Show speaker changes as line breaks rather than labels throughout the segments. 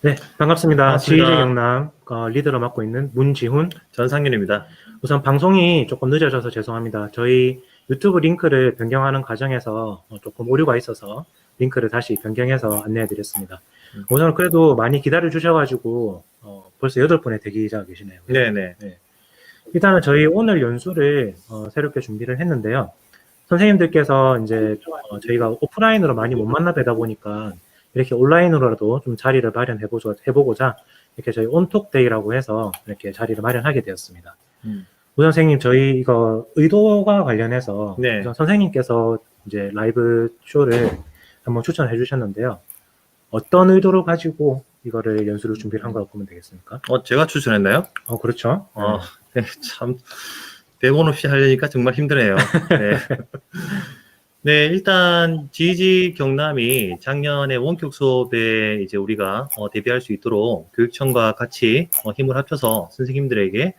네, 반갑습니다.
반갑습니다.
GJ 경남 리더를 맡고 있는 문지훈.
전상윤입니다.
우선 방송이 조금 늦어져서 죄송합니다. 저희 유튜브 링크를 변경하는 과정에서 조금 오류가 있어서 링크를 다시 변경해서 안내해드렸습니다. 오늘 그래도 많이 기다려 주셔가지고 벌써 8분의 대기자가 계시네요.
네네.
네. 일단은 저희 오늘 연수를 새롭게 준비를 했는데요. 선생님들께서 이제 저희가 오프라인으로 많이 못 만나 뵈다 보니까 이렇게 온라인으로라도 좀 자리를 해보고자 이렇게 저희 온톡데이라고 해서 이렇게 자리를 마련하게 되었습니다. 우선 선생님, 저희 이거 의도가 관련해서
네.
우선 선생님께서 이제 라이브 쇼를 한번 추천해 주셨는데요. 어떤 의도를 가지고 이거를 연수를 준비를 한 거라고 보면 되겠습니까?
제가 추천했나요?
그렇죠.
네, 참 대본 없이 하려니까 정말 힘드네요. 네. 네, 일단 GG 경남이 작년에 원격 수업에 이제 우리가 대비할 수 있도록 교육청과 같이 힘을 합쳐서 선생님들에게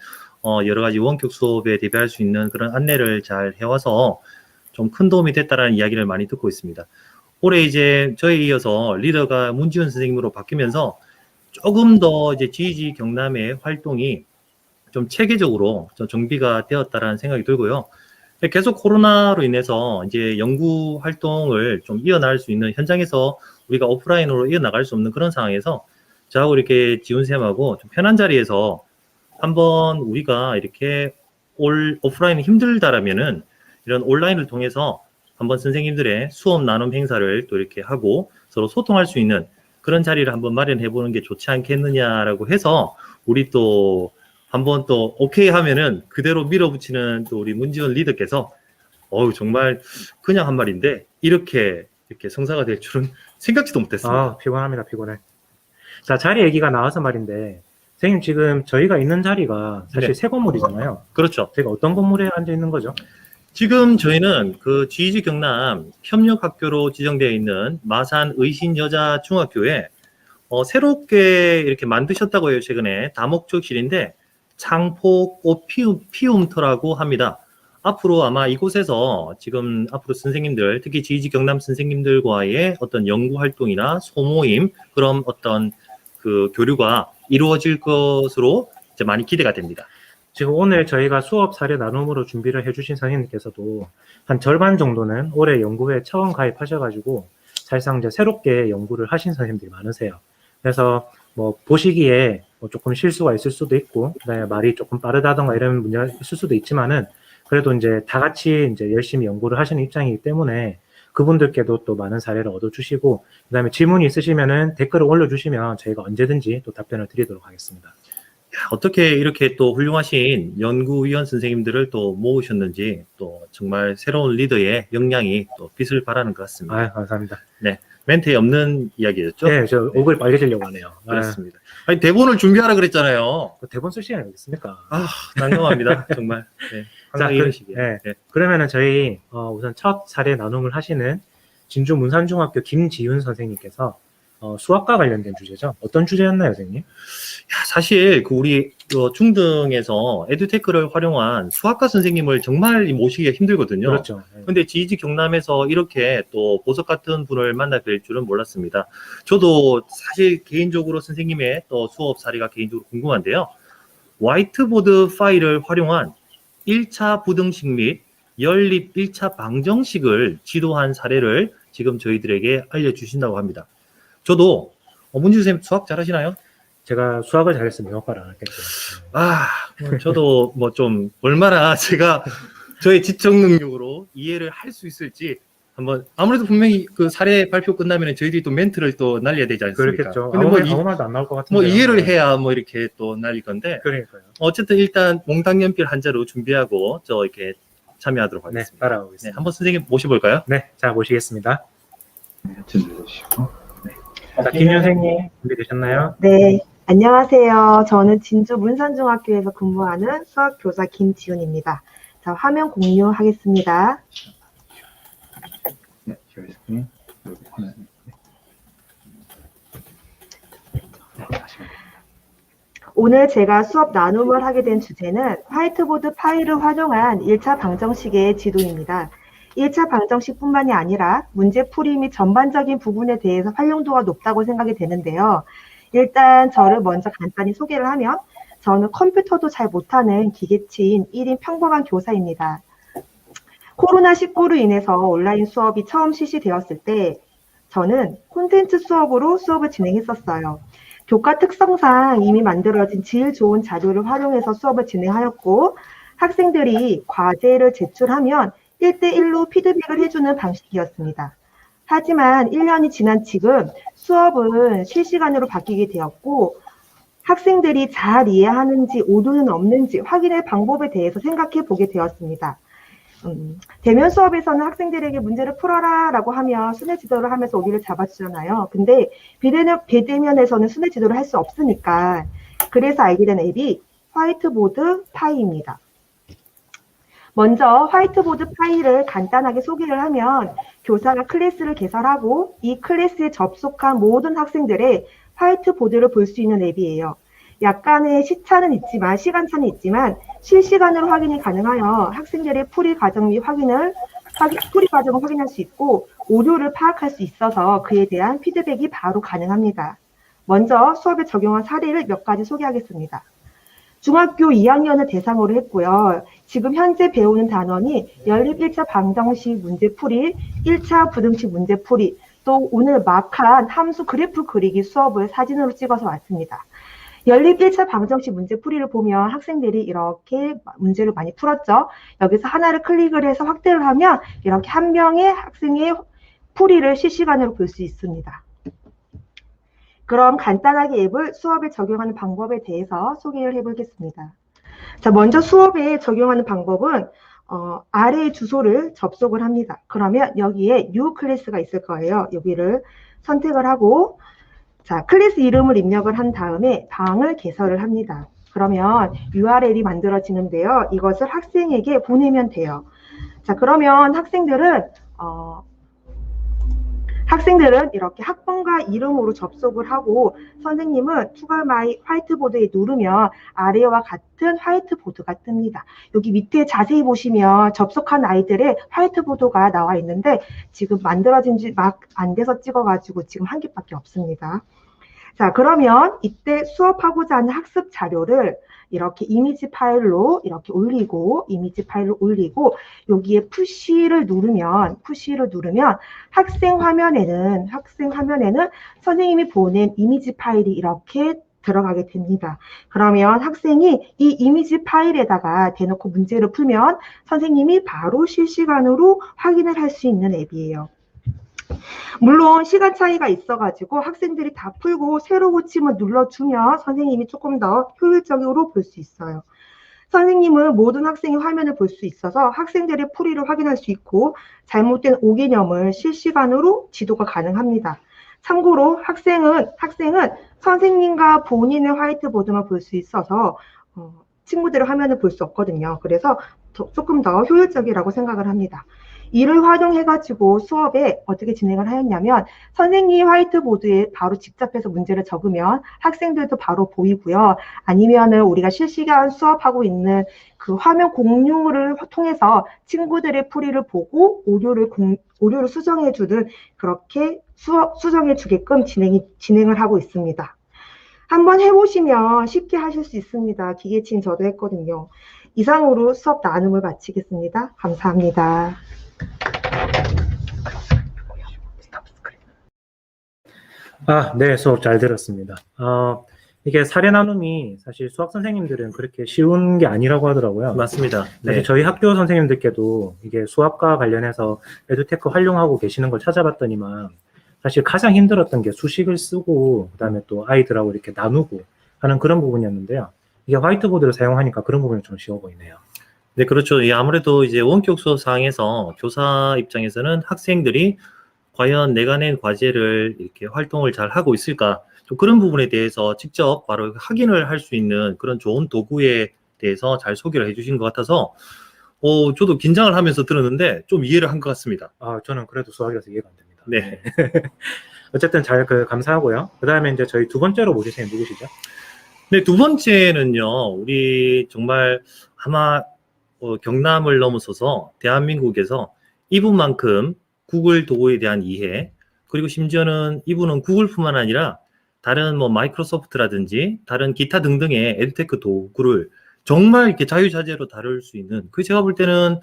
여러 가지 원격 수업에 대비할 수 있는 그런 안내를 잘 해와서 좀 큰 도움이 됐다라는 이야기를 많이 듣고 있습니다. 올해 이제 저에 이어서 리더가 문지훈 선생님으로 바뀌면서 조금 더 이제 GG 경남의 활동이 좀 체계적으로 좀 정비가 되었다라는 생각이 들고요. 계속 코로나로 인해서 이제 연구 활동을 좀 이어나갈 수 있는 현장에서 우리가 오프라인으로 이어나갈 수 없는 그런 상황에서 저하고 이렇게 지훈쌤하고 좀 편한 자리에서 한번 우리가 이렇게 오프라인이 힘들다라면은 이런 온라인을 통해서 한번 선생님들의 수업 나눔 행사를 또 이렇게 하고 서로 소통할 수 있는 그런 자리를 한번 마련해 보는 게 좋지 않겠느냐라고 해서 우리 또 한번 또 오케이 하면은 그대로 밀어붙이는 또 우리 문지훈 리더께서 정말 그냥 한 말인데 이렇게 성사가 될 줄은 생각지도 못했습니다.
피곤합니다. 피곤해. 자, 자리 얘기가 나와서 말인데 선생님, 지금 저희가 있는 자리가 사실
네.
새 건물이잖아요.
그렇죠.
저희가 어떤 건물에 앉아 있는 거죠?
지금 저희는 그 GG 경남 협력학교로 지정되어 있는 마산 의신여자중학교에 새롭게 이렇게 만드셨다고 해요. 최근에 다목적실인데 창포꽃 피움터라고 합니다. 앞으로 아마 이곳에서 지금 앞으로 선생님들, 특히 GG 경남 선생님들과의 어떤 연구 활동이나 소모임, 그런 어떤 그 교류가 이루어질 것으로 이제 많이 기대가 됩니다.
지금 오늘 저희가 수업 사례 나눔으로 준비를 해주신 선생님께서도 한 절반 정도는 올해 연구회에 처음 가입하셔가지고 사실상 이제 새롭게 연구를 하신 선생님들이 많으세요. 그래서 뭐 보시기에 뭐 조금 실수가 있을 수도 있고, 그다음에 말이 조금 빠르다던가 이런 문제가 있을 수도 있지만은 그래도 이제 다 같이 이제 열심히 연구를 하시는 입장이기 때문에 그분들께도 또 많은 사례를 얻어주시고, 그다음에 질문이 있으시면은 댓글을 올려주시면 저희가 언제든지 또 답변을 드리도록 하겠습니다.
어떻게 이렇게 또 훌륭하신 연구위원 선생님들을 또 모으셨는지 또 정말 새로운 리더의 역량이 또 빛을 발하는 것 같습니다.
감사합니다.
네, 멘트에 없는 이야기였죠?
네, 저 얼굴이 빨개지려고 하네요.
그렇습니다. 아니, 대본을 준비하라 그랬잖아요.
대본 쓸 시간이 어디 있습니까?
난감합니다. 정말. 네, 항상 이런 식이에요.
네. 그러면은 저희 우선 첫 사례 나눔을 하시는 진주 문산중학교 김지윤 선생님께서 수학과 관련된 주제죠. 어떤 주제였나요, 선생님?
사실 그 우리 중등에서 에듀테크를 활용한 수학과 선생님을 정말 모시기가 힘들거든요.
그렇죠.
근데 GG 경남에서 이렇게 또 보석 같은 분을 만나 뵐 줄은 몰랐습니다. 저도 사실 개인적으로 선생님의 또 수업 사례가 개인적으로 궁금한데요. 화이트보드 파일을 활용한 1차 부등식 및 연립 1차 방정식을 지도한 사례를 지금 저희들에게 알려주신다고 합니다. 저도 문지훈 선생님 수학 잘하시나요?
제가 수학을 잘했으면 영어과를 안 했겠죠.
저도 뭐 좀 얼마나 제가 저의 지적 능력으로 이해를 할 수 있을지 한번, 아무래도 분명히 그 사례 발표 끝나면 저희들이 또 멘트를 또 날려야 되지 않습니까?
그렇겠죠.
근데
아무 말도 안 나올 것 같은데.
뭐 이해를 해야 뭐 이렇게 또 날릴 건데.
그러니까요.
어쨌든 일단 몽당연필 한자로 준비하고 저 이렇게 참여하도록 하겠습니다.
네, 따라오겠습니다.
네, 한번 선생님 모셔볼까요?
네, 자 모시겠습니다.
준비해주시고.
자, 김 선생님 준비되셨나요?
네, 안녕하세요. 저는 진주 문산중학교에서 근무하는 수학교사 김지훈입니다. 자, 화면 공유하겠습니다.
네, 저희 스크린 여기 화면. 네, 하시면 됩니다.
오늘 제가 수업 나눔을 하게 된 주제는 화이트보드 파일을 활용한 1차 방정식의 지도입니다. 1차 방정식뿐만이 아니라 문제풀이 및 전반적인 부분에 대해서 활용도가 높다고 생각이 되는데요. 일단 저를 먼저 간단히 소개를 하면 저는 컴퓨터도 잘 못하는 기계치인 1인 평범한 교사입니다. 코로나19로 인해서 온라인 수업이 처음 실시되었을 때 저는 콘텐츠 수업으로 수업을 진행했었어요. 교과 특성상 이미 만들어진 질 좋은 자료를 활용해서 수업을 진행하였고 학생들이 과제를 제출하면 1대1로 피드백을 해주는 방식이었습니다. 하지만 1년이 지난 지금 수업은 실시간으로 바뀌게 되었고 학생들이 잘 이해하는지 오류는 없는지 확인할 방법에 대해서 생각해 보게 되었습니다. 대면 수업에서는 학생들에게 문제를 풀어라 라고 하면 순회 지도를 하면서 오류를 잡아주잖아요. 근데 비대면에서는 순회 지도를 할 수 없으니까 그래서 알게 된 앱이 화이트보드 파이입니다. 먼저 화이트보드 파이를 간단하게 소개를 하면 교사가 클래스를 개설하고 이 클래스에 접속한 모든 학생들의 화이트보드를 볼 수 있는 앱이에요. 약간의 시간차는 있지만 실시간으로 확인이 가능하여 학생들의 풀이 과정을 확인할 수 있고 오류를 파악할 수 있어서 그에 대한 피드백이 바로 가능합니다. 먼저 수업에 적용한 사례를 몇 가지 소개하겠습니다. 중학교 2학년을 대상으로 했고요. 지금 현재 배우는 단원이 연립 1차 방정식 문제풀이, 1차 부등식 문제풀이, 또 오늘 막한 함수 그래프 그리기 수업을 사진으로 찍어서 왔습니다. 연립 1차 방정식 문제풀이를 보면 학생들이 이렇게 문제를 많이 풀었죠. 여기서 하나를 클릭을 해서 확대를 하면 이렇게 한 명의 학생의 풀이를 실시간으로 볼 수 있습니다. 그럼 간단하게 앱을 수업에 적용하는 방법에 대해서 소개를 해보겠습니다. 자, 먼저 수업에 적용하는 방법은 아래의 주소를 접속을 합니다. 그러면 여기에 new 클래스가 있을 거예요. 여기를 선택을 하고 자, 클래스 이름을 입력을 한 다음에 방을 개설을 합니다. 그러면 URL이 만들어지는데요. 이것을 학생에게 보내면 돼요. 자, 그러면 학생들은 이렇게 학번과 이름으로 접속을 하고 선생님은 추가 마이 화이트보드에 누르면 아래와 같은 화이트보드가 뜹니다. 여기 밑에 자세히 보시면 접속한 아이들의 화이트보드가 나와 있는데 지금 만들어진 지 막 안 돼서 찍어가지고 지금 한 개밖에 없습니다. 자, 그러면 이때 수업하고자 하는 학습 자료를 이렇게 이미지 파일로 이렇게 올리고 여기에 푸시를 누르면 학생 화면에는 선생님이 보낸 이미지 파일이 이렇게 들어가게 됩니다. 그러면 학생이 이 이미지 파일에다가 대놓고 문제를 풀면 선생님이 바로 실시간으로 확인을 할 수 있는 앱이에요. 물론 시간 차이가 있어가지고 학생들이 다 풀고 새로 고침을 눌러주면 선생님이 조금 더 효율적으로 볼 수 있어요. 선생님은 모든 학생의 화면을 볼 수 있어서 학생들의 풀이를 확인할 수 있고 잘못된 오개념을 실시간으로 지도가 가능합니다. 참고로 학생은 선생님과 본인의 화이트보드만 볼 수 있어서 친구들의 화면을 볼 수 없거든요. 그래서 조금 더 효율적이라고 생각을 합니다. 이를 활용해가지고 수업에 어떻게 진행을 하였냐면 선생님이 화이트보드에 바로 직접해서 문제를 적으면 학생들도 바로 보이고요. 아니면은 우리가 실시간 수업하고 있는 그 화면 공유를 통해서 친구들의 풀이를 보고 오류를 수정해주는 그렇게 수정해주게끔 진행을 하고 있습니다. 한번 해보시면 쉽게 하실 수 있습니다. 기계치인 저도 했거든요. 이상으로 수업 나눔을 마치겠습니다. 감사합니다.
네, 수업 잘 들었습니다. 이게 사례 나눔이 사실 수학 선생님들은 그렇게 쉬운 게 아니라고 하더라고요.
맞습니다.
사실
네.
저희 학교 선생님들께도 이게 수학과 관련해서 에듀테크 활용하고 계시는 걸 찾아봤더니만 사실 가장 힘들었던 게 수식을 쓰고 그다음에 또 아이들하고 이렇게 나누고 하는 그런 부분이었는데요. 이게 화이트보드를 사용하니까 그런 부분이 좀 쉬워 보이네요.
네, 그렇죠. 예, 아무래도 이제 원격 수업상에서 교사 입장에서는 학생들이 과연 내가 낸 과제를 이렇게 활동을 잘 하고 있을까? 좀 그런 부분에 대해서 직접 바로 확인을 할 수 있는 그런 좋은 도구에 대해서 잘 소개를 해주신 것 같아서, 저도 긴장을 하면서 들었는데 좀 이해를 한 것 같습니다.
저는 그래도 수학이라서 이해가 안 됩니다.
네.
어쨌든 잘 감사하고요. 그 다음에 이제 저희 두 번째로 모실 선생님 누구시죠?
네, 두 번째는요, 우리 정말 아마 경남을 넘어서서 대한민국에서 이분만큼 구글 도구에 대한 이해, 그리고 심지어는 이분은 구글뿐만 아니라 다른 뭐 마이크로소프트라든지 다른 기타 등등의 에듀테크 도구를 정말 이렇게 자유자재로 다룰 수 있는, 그 제가 볼 때는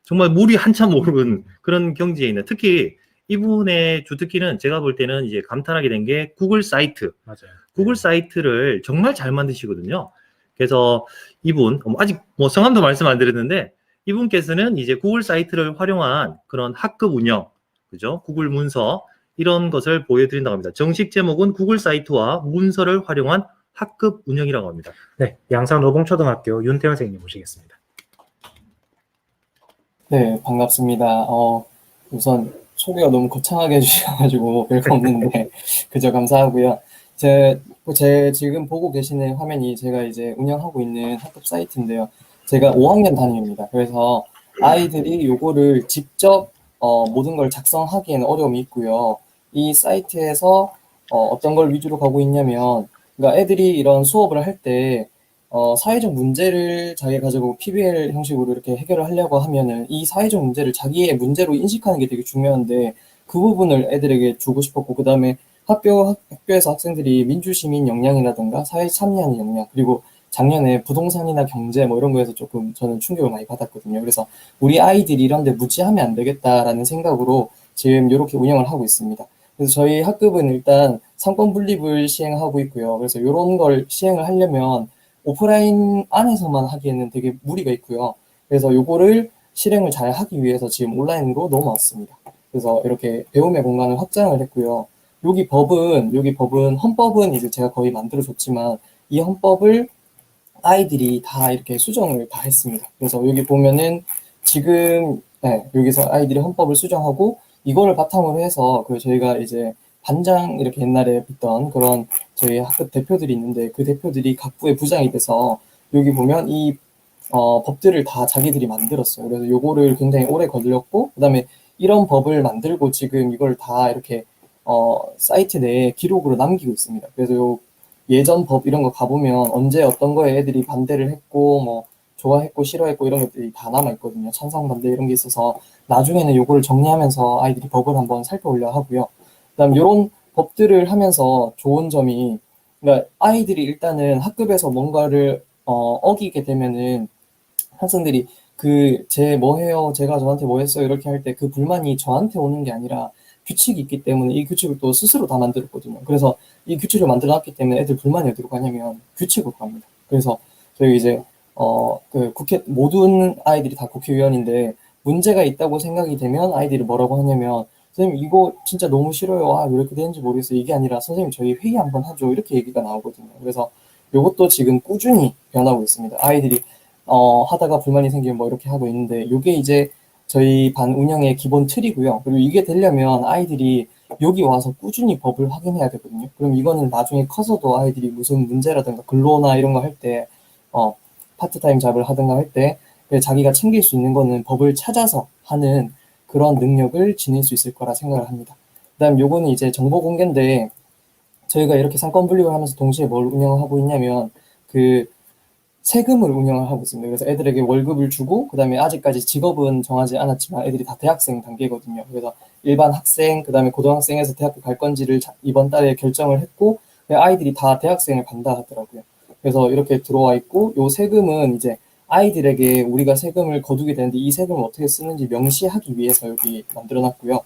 정말 물이 한참 오른 그런 경지에 있는, 특히 이분의 주특기는 제가 볼 때는 이제 감탄하게 된 게 구글 사이트.
맞아요.
구글 사이트를 정말 잘 만드시거든요. 그래서 이분, 아직 뭐 성함도 말씀 안 드렸는데, 이분께서는 이제 구글 사이트를 활용한 그런 학급 운영, 그죠? 구글 문서, 이런 것을 보여드린다고 합니다. 정식 제목은 구글 사이트와 문서를 활용한 학급 운영이라고 합니다.
네, 양산 노봉초등학교 윤태현 선생님 모시겠습니다.
네, 반갑습니다. 우선 소개가 너무 거창하게 해주셔가지고 별거 없는데 그저 감사하고요. 제 지금 보고 계시는 화면이 제가 이제 운영하고 있는 학급 사이트인데요. 제가 5학년 담임입니다. 그래서 아이들이 요거를 직접 모든 걸 작성하기에는 어려움이 있고요. 이 사이트에서 어떤 걸 위주로 가고 있냐면, 그러니까 애들이 이런 수업을 할 때 사회적 문제를 자기가 가지고 PBL 형식으로 이렇게 해결을 하려고 하면은 이 사회적 문제를 자기의 문제로 인식하는 게 되게 중요한데, 그 부분을 애들에게 주고 싶었고, 그 다음에 학교에서 학생들이 민주시민 역량이라든가 사회 참여하는 역량, 그리고 작년에 부동산이나 경제 뭐 이런 거에서 조금 저는 충격을 많이 받았거든요. 그래서 우리 아이들이 이런 데 무지하면 안 되겠다라는 생각으로 지금 이렇게 운영을 하고 있습니다. 그래서 저희 학급은 일단 상권 분립을 시행하고 있고요. 그래서 이런 걸 시행을 하려면 오프라인 안에서만 하기에는 되게 무리가 있고요. 그래서 요거를 실행을 잘 하기 위해서 지금 온라인으로 넘어왔습니다. 그래서 이렇게 배움의 공간을 확장을 했고요. 여기 법은 헌법은 이제 제가 거의 만들어줬지만, 이 헌법을 아이들이 다 이렇게 수정을 다 했습니다. 그래서 여기 보면은 지금 여기서 아이들이 헌법을 수정하고, 이거를 바탕으로 해서 그 저희가 이제 반장 이렇게 옛날에 있던 그런 저희 학급 대표들이 있는데, 그 대표들이 각 부의 부장이 돼서 여기 보면 이 법들을 다 자기들이 만들었어요. 그래서 요거를 굉장히 오래 걸렸고, 그다음에 이런 법을 만들고 지금 이걸 다 이렇게 사이트 내에 기록으로 남기고 있습니다. 그래서 요 예전 법 이런 거 가보면 언제 어떤 거에 애들이 반대를 했고 뭐 좋아했고 싫어했고 이런 것들이 다 남아있거든요. 찬성 반대 이런 게 있어서 나중에는 요거를 정리하면서 아이들이 법을 한번 살펴보려 하고요. 그다음 이런 법들을 하면서 좋은 점이, 그러니까 아이들이 일단은 학급에서 뭔가를 어기게 되면은 학생들이 쟤 뭐 해요? 제가 저한테 뭐 했어요? 이렇게 할 때 그 불만이 저한테 오는 게 아니라 규칙이 있기 때문에 이 규칙을 또 스스로 다 만들었거든요. 그래서 이 규칙을 만들어 놨기 때문에 애들 불만이 어디로 가냐면 규칙으로 갑니다. 그래서 저희 이제 그 모든 아이들이 다 국회의원인데 문제가 있다고 생각이 되면 아이들이 뭐라고 하냐면, 선생님 이거 진짜 너무 싫어요. 왜 이렇게 되는지 모르겠어요. 이게 아니라 선생님 저희 회의 한번 하죠. 이렇게 얘기가 나오거든요. 그래서 이것도 지금 꾸준히 변하고 있습니다. 아이들이 하다가 불만이 생기면 뭐 이렇게 하고 있는데, 이게 이제 저희 반 운영의 기본 틀이고요. 그리고 이게 되려면 아이들이 여기 와서 꾸준히 법을 확인해야 되거든요. 그럼 이거는 나중에 커서도 아이들이 무슨 문제라든가 근로나 이런 거 할 때 파트타임 잡을 하든가 할 때 자기가 챙길 수 있는 거는 법을 찾아서 하는 그런 능력을 지닐 수 있을 거라 생각을 합니다. 그다음 요거는 이제 정보 공개인데, 저희가 이렇게 상권 분립을 하면서 동시에 뭘 운영을 하고 있냐면 그 세금을 운영을 하고 있습니다. 그래서 애들에게 월급을 주고, 그 다음에 아직까지 직업은 정하지 않았지만 애들이 다 대학생 단계거든요. 그래서 일반 학생, 그 다음에 고등학생에서 대학교 갈 건지를 이번 달에 결정을 했고, 아이들이 다 대학생을 간다 하더라고요. 그래서 이렇게 들어와 있고, 요 세금은 이제 아이들에게 우리가 세금을 거두게 되는데 이 세금을 어떻게 쓰는지 명시하기 위해서 여기 만들어 놨고요.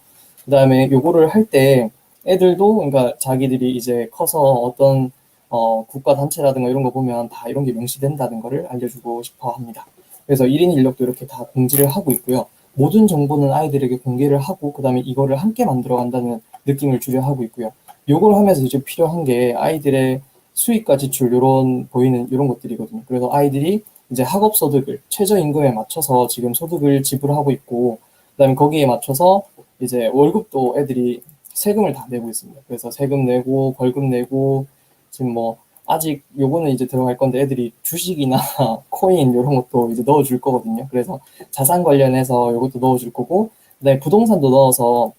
그 다음에 요거를 할 때 애들도, 그러니까 자기들이 이제 커서 어떤 국가 단체라든가 이런 거 보면 다 이런 게 명시된다는 거를 알려주고 싶어 합니다. 그래서 1인 1력도 이렇게 다 공지를 하고 있고요. 모든 정보는 아이들에게 공개를 하고, 그 다음에 이거를 함께 만들어 간다는 느낌을 주려 하고 있고요. 요걸 하면서 이제 필요한 게 아이들의 수익과 지출, 보이는 이런 것들이거든요. 그래서 아이들이 이제 학업 소득을 최저임금에 맞춰서 지금 소득을 지불하고 있고, 그 다음에 거기에 맞춰서 이제 월급도 애들이 세금을 다 내고 있습니다. 그래서 세금 내고 벌금 내고, 지금 뭐 아직 요거는 이제 들어갈 건데 애들이 주식이나 코인 이런 것도 이제 넣어줄 거거든요. 그래서 자산 관련해서 요것도 넣어줄 거고, 그다음에 부동산도 넣어서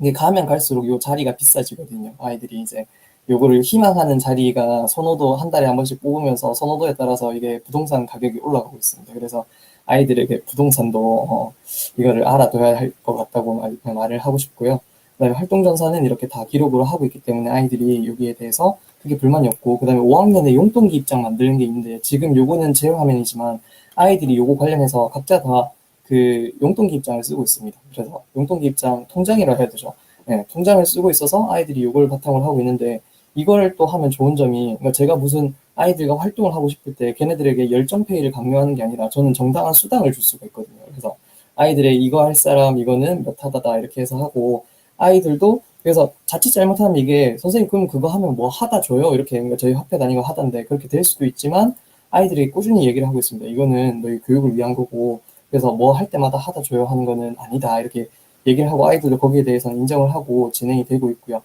이게 가면 갈수록 요 자리가 비싸지거든요. 아이들이 이제 요거를 희망하는 자리가 선호도 한 달에 한 번씩 뽑으면서 선호도에 따라서 이게 부동산 가격이 올라가고 있습니다. 그래서 아이들에게 부동산도 이거를 알아둬야 할 것 같다고 말을 하고 싶고요. 그다음에 활동 전사는 이렇게 다 기록으로 하고 있기 때문에 아이들이 여기에 대해서 크게 불만이 없고, 그다음에 5학년에 용돈기 입장 만드는 게 있는데, 지금 요거는 제 화면이지만 아이들이 요거 관련해서 각자 다 그 용돈기 입장을 쓰고 있습니다. 그래서 용돈기 입장 통장이라 해야 되죠. 네, 통장을 쓰고 있어서 아이들이 요걸 바탕으로 하고 있는데, 이걸 또 하면 좋은 점이, 그러니까 제가 무슨 아이들과 활동을 하고 싶을 때 걔네들에게 열정페이를 강요하는 게 아니라 저는 정당한 수당을 줄 수가 있거든요. 그래서 아이들의 이거 할 사람 이거는 몇 하다다 이렇게 해서 하고, 아이들도 그래서 자칫 잘못하면 이게 선생님 그럼 그거 하면 뭐 하다 줘요 이렇게, 그러니까 저희 학교 다니고 하던데 그렇게 될 수도 있지만, 아이들이 꾸준히 얘기를 하고 있습니다. 이거는 너희 교육을 위한 거고, 그래서 뭐 할 때마다 하다 줘요 하는 거는 아니다 이렇게 얘기를 하고, 아이들도 거기에 대해서는 인정을 하고 진행이 되고 있고요.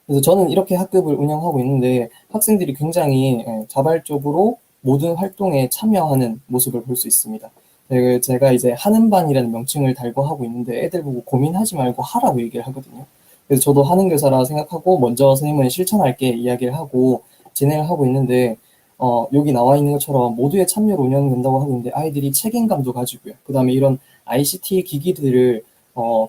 그래서 저는 이렇게 학급을 운영하고 있는데, 학생들이 굉장히 자발적으로 모든 활동에 참여하는 모습을 볼 수 있습니다. 제가 이제 하는 반이라는 명칭을 달고 하고 있는데, 애들 보고 고민하지 말고 하라고 얘기를 하거든요. 그래서 저도 하는 교사라 생각하고 먼저 선생님은 실천할게 이야기를 하고 진행을 하고 있는데, 여기 나와 있는 것처럼 모두의 참여로 운영된다고 하고 있는데, 아이들이 책임감도 가지고요. 그 다음에 이런 ICT 기기들을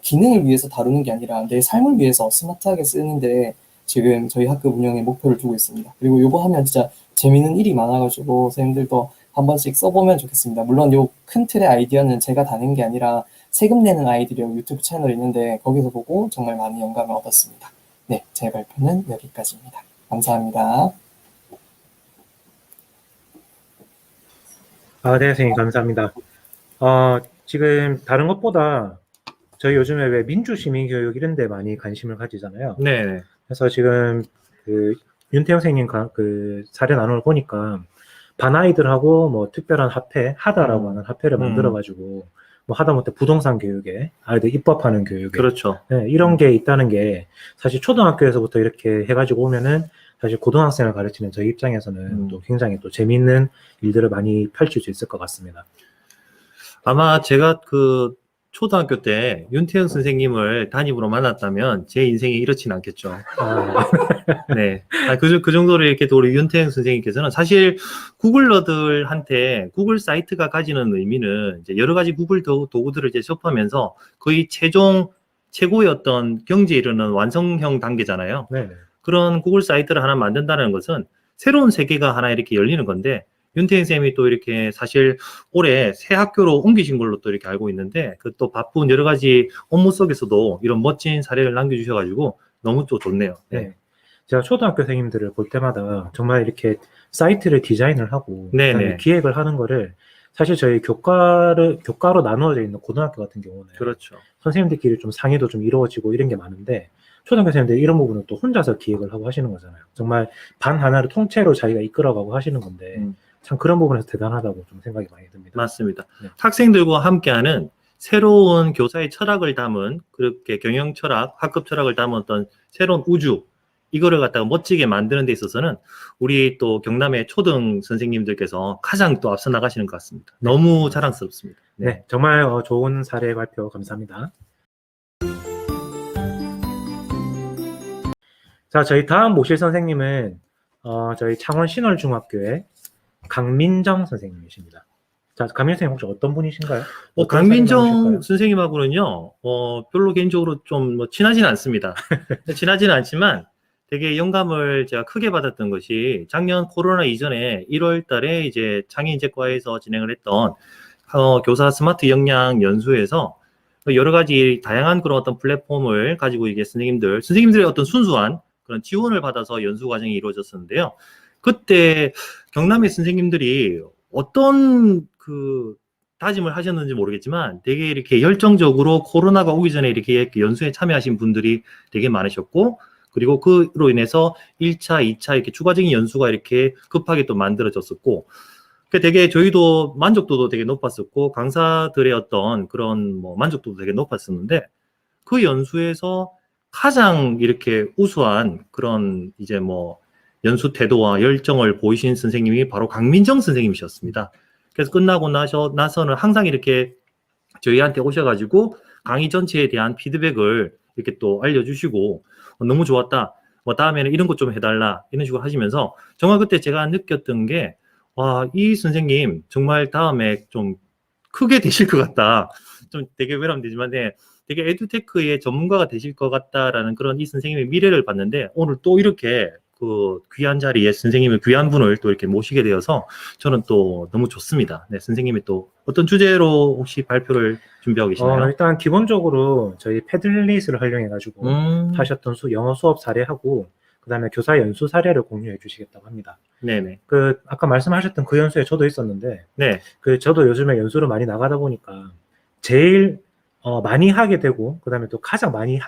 기능을 위해서 다루는 게 아니라 내 삶을 위해서 스마트하게 쓰는데 지금 저희 학급 운영에 목표를 두고 있습니다. 그리고 요거 하면 진짜 재밌는 일이 많아가지고 선생님들도 한 번씩 써보면 좋겠습니다. 물론 요 큰 틀의 아이디어는 제가 다 낸 게 아니라 세금 내는 아이들이요 유튜브 채널이 있는데 거기서 보고 정말 많이 영감을 얻었습니다. 네, 제 발표는 여기까지입니다. 감사합니다.
네, 선생님 감사합니다. 지금 다른 것보다 저희 요즘에 왜 민주시민교육 이런 데 많이 관심을 가지잖아요.
네.
그래서 지금 그 윤태영 선생님 그 사례 나눔을 보니까 반 아이들하고 뭐 특별한 화폐, 하다라고 하는 화폐를 만들어가지고 뭐 하다못해 부동산 교육에 아이들 입법하는 교육에
그렇죠.
네, 이런 게 있다는 게 사실 초등학교에서부터 이렇게 해가지고 오면은 사실 고등학생을 가르치는 저희 입장에서는 또 굉장히 또 재미있는 일들을 많이 펼칠 수 있을 것 같습니다. 아마
제가 그 초등학교 때 윤태영 선생님을 담임으로 만났다면 제 인생이 이렇진 않겠죠. 네. 그 정도로 이렇게 또 우리 윤태영 선생님께서는 사실 구글러들한테 구글 사이트가 가지는 의미는 이제 여러 가지 구글 도구들을 이제 접하면서 거의 최고의 어떤 경지에 이르는 완성형 단계잖아요.
네.
그런 구글 사이트를 하나 만든다는 것은 새로운 세계가 하나 이렇게 열리는 건데, 윤태영 쌤이 또 이렇게 사실 올해 새 학교로 옮기신 걸로 또 이렇게 알고 있는데, 그 또 바쁜 여러 가지 업무 속에서도 이런 멋진 사례를 남겨주셔가지고 너무 또 좋네요.
네. 제가 초등학교 선생님들을 볼 때마다 정말 이렇게 사이트를 디자인을 하고 그다음에 기획을 하는 거를 사실 저희 교과로 나누어져 있는 고등학교 같은 경우는
그렇죠.
선생님들끼리 좀 상의도 좀 이루어지고 이런 게 많은데, 초등학교 선생님들 이런 부분은 또 혼자서 기획을 하고 하시는 거잖아요. 정말 반 하나를 통째로 자기가 이끌어가고 하시는 건데 참 그런 부분에서 대단하다고 좀 생각이 많이 듭니다.
맞습니다.
네.
학생들과 함께하는 새로운 교사의 철학을 담은, 그렇게 경영 철학, 학급 철학을 담은 어떤 새로운 우주, 이거를 갖다가 멋지게 만드는 데 있어서는 우리 또 경남의 초등 선생님들께서 가장 또 앞서 나가시는 것 같습니다. 너무 자랑스럽습니다.
네, 정말 좋은 사례 발표 감사합니다. 자, 저희 다음 모실 선생님은 저희 창원 신월중학교의 강민정 선생님이십니다. 자, 강민정 선생님 혹시 어떤 분이신가요?
강민정 선생님하고는요, 별로 개인적으로 좀 친하지는 않습니다. 친하지는 않지만 되게 영감을 제가 크게 받았던 것이 작년 코로나 이전에 1월 달에 이제 창의인재과에서 진행을 했던 교사 스마트 역량 연수에서 여러 가지 다양한 그런 어떤 플랫폼을 가지고 이게 선생님들의 어떤 순수한 그런 지원을 받아서 연수 과정이 이루어졌었는데요. 그때 경남의 선생님들이 어떤 그 다짐을 하셨는지 모르겠지만 되게 이렇게 열정적으로 코로나가 오기 전에 이렇게 연수에 참여하신 분들이 되게 많으셨고, 그리고 그로 인해서 1차, 2차 이렇게 추가적인 연수가 이렇게 급하게 또 만들어졌었고, 되게 저희도 만족도도 되게 높았었고, 강사들의 어떤 그런 뭐 만족도도 되게 높았었는데, 그 연수에서 가장 이렇게 우수한 그런 이제 뭐 연수 태도와 열정을 보이신 선생님이 바로 강민정 선생님이셨습니다. 그래서 끝나고 나서는 항상 이렇게 저희한테 오셔가지고 강의 전체에 대한 피드백을 이렇게 또 알려주시고, 너무 좋았다, 뭐 다음에는 이런 것 좀 해달라, 이런 식으로 하시면서 정말 그때 제가 느꼈던 게, 와, 이 선생님 정말 다음에 좀 크게 되실 것 같다. 좀 되게 외람되지만, 네, 되게 에듀테크의 전문가가 되실 것 같다라는 그런 이 선생님의 미래를 봤는데 오늘 또 이렇게 그 귀한 자리에 선생님의 귀한 분을 또 이렇게 모시게 되어서 저는 또 너무 좋습니다. 네, 선생님이 또 어떤 주제로 혹시 발표를 준비하고 계시나요?
일단 기본적으로 저희 패들릿을 활용해가지고 하셨던 영어 수업 사례하고 그다음에 교사 연수 사례를 공유해 주시겠다고 합니다.
네네.
아까 말씀하셨던 그 연수에 저도 있었는데,
네.
저도 요즘에 연수를 많이 나가다 보니까 제일 많이 하게 되고, 그다음에 또 가장 많이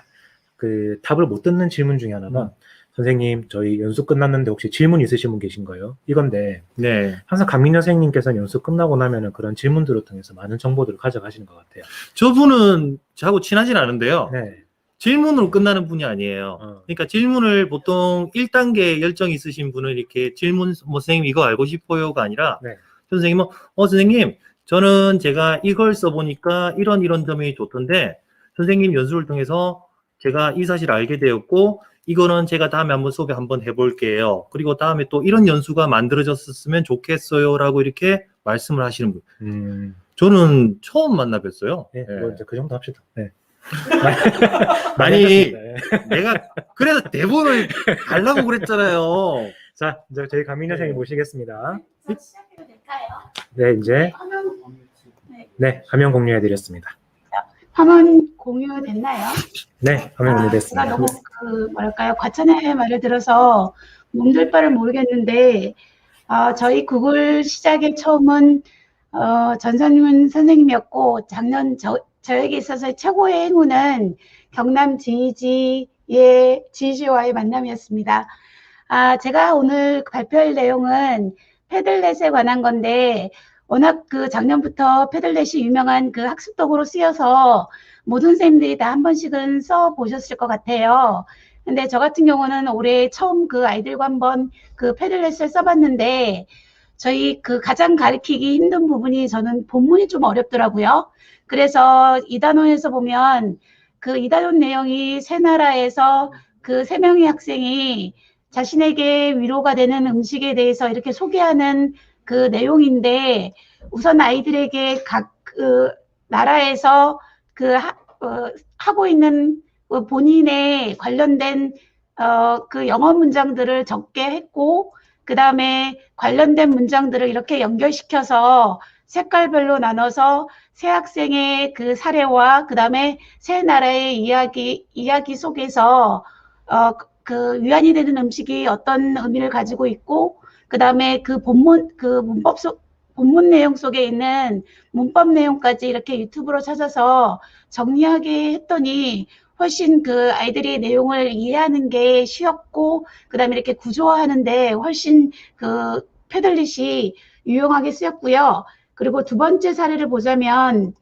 답을 못 듣는 질문 중에 하나가 선생님, 저희 연수 끝났는데 혹시 질문 있으신 분 계신가요? 이건데,
네.
항상 강민여 선생님께서는 연수 끝나고 나면은 그런 질문들을 통해서 많은 정보들을 가져가시는 것 같아요.
저분은 저하고 친하진 않은데요.
네.
질문으로 끝나는 분이 아니에요. 그러니까 질문을 보통 1단계 열정이 있으신 분은 이렇게 질문, 선생님 이거 알고 싶어요가 아니라,
네.
선생님은, 선생님, 저는 제가 이걸 써보니까 이런 점이 좋던데, 선생님 연수를 통해서 제가 이 사실을 알게 되었고, 이거는 제가 다음에 한번 수업에 한번 해볼게요. 그리고 다음에 또 이런 연수가 만들어졌으면 좋겠어요. 라고 이렇게 말씀을 하시는 분. 저는 처음 만나 뵀어요.
네,
네.
뭐 이제 그 정도 합시다. 네.
아니,
네.
내가 그래서 대본을 달라고 그랬잖아요.
자, 이제 저희 강민여 선생님 모시겠습니다.
시작해도 될까요?
네, 이제 화면 공유해 드렸습니다.
화면 공유됐나요?
네, 화면
제가
공유됐습니다.
너무 과찬의 말을 들어서 몸둘 바를 모르겠는데, 저희 구글 시작의 처음은 전선윤 선생님이었고, 작년 저에게 있어서 최고의 행운은 경남 GEG와의 만남이었습니다. 제가 오늘 발표할 내용은 패들렛에 관한 건데, 워낙 작년부터 패들렛이 유명한 학습 도구로 쓰여서 모든 선생님들이 다 한 번씩은 써보셨을 것 같아요. 근데 저 같은 경우는 올해 처음 아이들과 한번 패들렛을 써봤는데, 저희 가장 가르치기 힘든 부분이 저는 본문이 좀 어렵더라고요. 그래서 2단원에서 보면 2단원 내용이 세 나라에서 3명의 학생이 자신에게 위로가 되는 음식에 대해서 이렇게 소개하는 내용인데, 우선 아이들에게 각 나라에서 하고 있는 본인의 관련된 영어 문장들을 적게 했고, 그 다음에 관련된 문장들을 이렇게 연결시켜서 색깔별로 나눠서 세 학생의 사례와 그 다음에 세 나라의 이야기 속에서 위안이 되는 음식이 어떤 의미를 가지고 있고, 그 다음에 본문 내용 속에 있는 문법 내용까지 이렇게 유튜브로 찾아서 정리하게 했더니 훨씬 아이들이 내용을 이해하는 게 쉬웠고, 그 다음에 이렇게 구조화하는데 훨씬 패들릿이 유용하게 쓰였고요. 그리고 두 번째 사례를 보자면,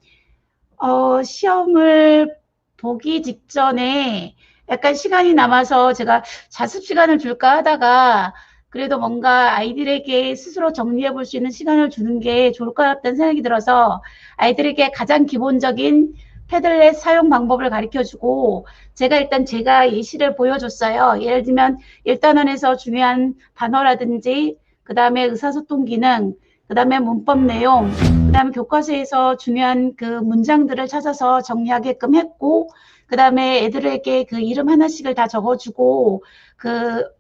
시험을 보기 직전에 약간 시간이 남아서 제가 자습 시간을 줄까 하다가 그래도 뭔가 아이들에게 스스로 정리해 볼 수 있는 시간을 주는 게 좋을 것 같다는 생각이 들어서 아이들에게 가장 기본적인 패들렛 사용 방법을 가르쳐주고, 제가 예시를 보여줬어요. 예를 들면 1단원에서 중요한 단어라든지, 그 다음에 의사소통 기능, 그 다음에 문법 내용, 그 다음에 교과서에서 중요한 문장들을 찾아서 정리하게끔 했고, 그 다음에 애들에게 이름 하나씩을 다 적어주고,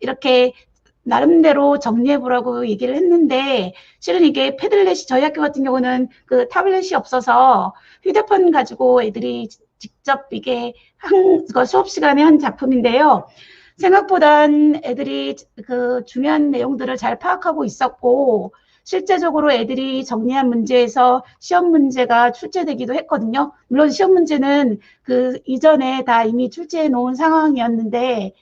이렇게 나름대로 정리해보라고 얘기를 했는데, 실은 이게 패들렛이 저희 학교 같은 경우는 타블렛이 없어서 휴대폰 가지고 애들이 직접 이게 수업 시간에 한 작품인데요. 생각보단 애들이 중요한 내용들을 잘 파악하고 있었고, 실제적으로 애들이 정리한 문제에서 시험 문제가 출제되기도 했거든요. 물론 시험 문제는 이전에 다 이미 출제해 놓은 상황이었는데,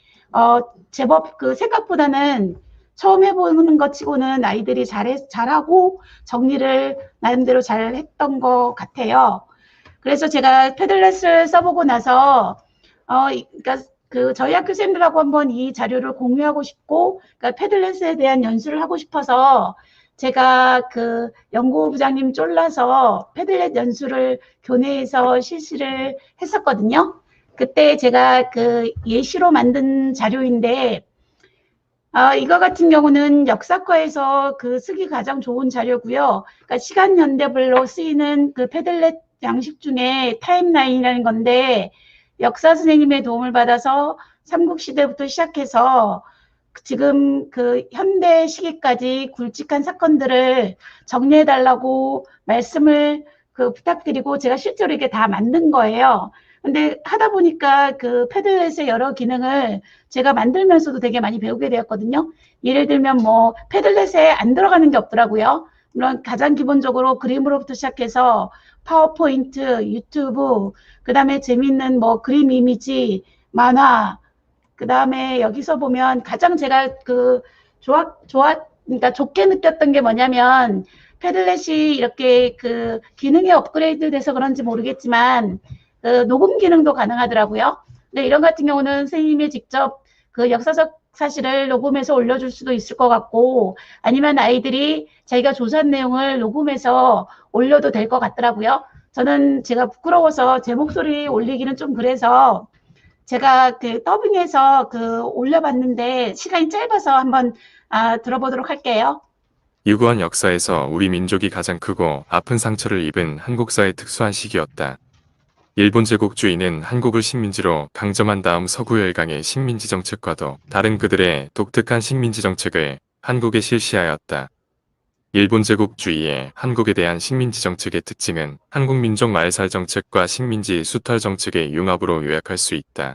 제법 생각보다는 처음 해보는 것 치고는 아이들이 잘하고 정리를 나름대로 잘 했던 것 같아요. 그래서 제가 패들렛을 써보고 나서, 그러니까 저희 학교 쌤들하고 한번 이 자료를 공유하고 싶고, 그러니까 패들렛에 대한 연수를 하고 싶어서 제가 연구부장님 쫄라서 패들렛 연수를 교내에서 실시를 했었거든요. 그때 제가 예시로 만든 자료인데, 이거 같은 경우는 역사과에서 쓰기 가장 좋은 자료고요. 그러니까 시간 연대별로 쓰이는 패들렛 양식 중에 타임라인이라는 건데 역사 선생님의 도움을 받아서 삼국시대부터 시작해서 지금 그 현대 시기까지 굵직한 사건들을 정리해달라고 말씀을 부탁드리고 제가 실제로 이게 다 만든 거예요. 근데 하다 보니까 그 패들렛의 여러 기능을 제가 만들면서도 되게 많이 배우게 되었거든요. 예를 들면 뭐 패들렛에 안 들어가는 게 없더라고요. 물론 가장 기본적으로 그림으로부터 시작해서 파워포인트, 유튜브, 그 다음에 재밌는 뭐 그림 이미지, 만화, 그 다음에 여기서 보면 가장 제가 그러니까 좋게 느꼈던 게 뭐냐면 패들렛이 이렇게 그 기능이 업그레이드 돼서 그런지 모르겠지만 그 녹음 기능도 가능하더라고요. 근데 이런 같은 경우는 선생님이 직접 그 역사적 사실을 녹음해서 올려줄 수도 있을 것 같고 아니면 아이들이 자기가 조사한 내용을 녹음해서 올려도 될 것 같더라고요. 저는 제가 부끄러워서 제 목소리 올리기는 좀 그래서 제가 그 더빙해서 올려봤는데 시간이 짧아서 한번 들어보도록 할게요.
유구한 역사에서 우리 민족이 가장 크고 아픈 상처를 입은 한국사의 특수한 시기였다. 일본 제국주의는 한국을 식민지로 강점한 다음 서구 열강의 식민지 정책과도 다른 그들의 독특한 식민지 정책을 한국에 실시하였다. 일본 제국주의의 한국에 대한 식민지 정책의 특징은 한국 민족 말살 정책과 식민지 수탈 정책의 융합으로 요약할 수 있다.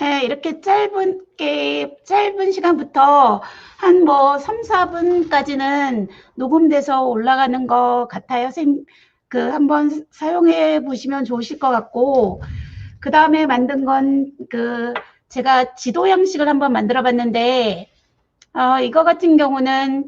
네, 이렇게 짧은 시간부터 한 뭐 3, 4분까지는 녹음돼서 올라가는 것 같아요. 한번 사용해 보시면 좋으실 것 같고, 그 다음에 만든 건 제가 지도 양식을 한번 만들어 봤는데, 이거 같은 경우는,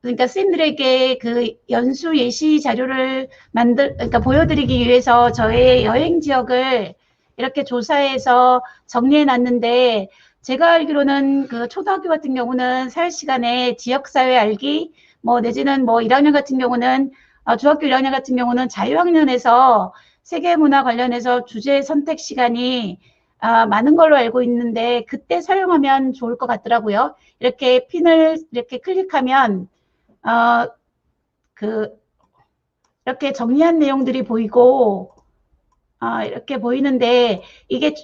그러니까 선생님들에게 그 연수 예시 자료를 그러니까 보여드리기 위해서 저의 여행 지역을 이렇게 조사해서 정리해 놨는데, 제가 알기로는 그 초등학교 같은 경우는 사회 시간에 지역사회 알기, 뭐 내지는 뭐 1학년 같은 경우는, 중학교 1학년 같은 경우는 자유학년에서 세계문화 관련해서 주제 선택 시간이 많은 걸로 알고 있는데 그때 사용하면 좋을 것 같더라고요. 이렇게 핀을 이렇게 클릭하면 이렇게 정리한 내용들이 보이고 이렇게 보이는데 이게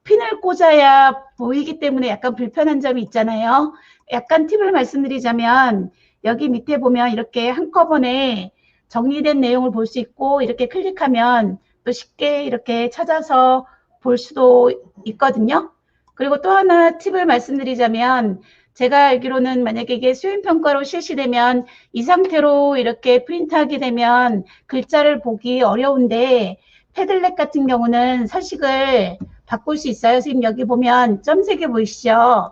핀을 꽂아야 보이기 때문에 약간 불편한 점이 있잖아요. 약간 팁을 말씀드리자면 여기 밑에 보면 이렇게 한꺼번에 정리된 내용을 볼 수 있고 이렇게 클릭하면 또 쉽게 이렇게 찾아서 볼 수도 있거든요. 그리고 또 하나 팁을 말씀드리자면 제가 알기로는 만약에 이게 수행평가로 실시되면 이 상태로 이렇게 프린트하게 되면 글자를 보기 어려운데 패들렛 같은 경우는 서식을 바꿀 수 있어요. 선생님 여기 보면 점 3개 보이시죠?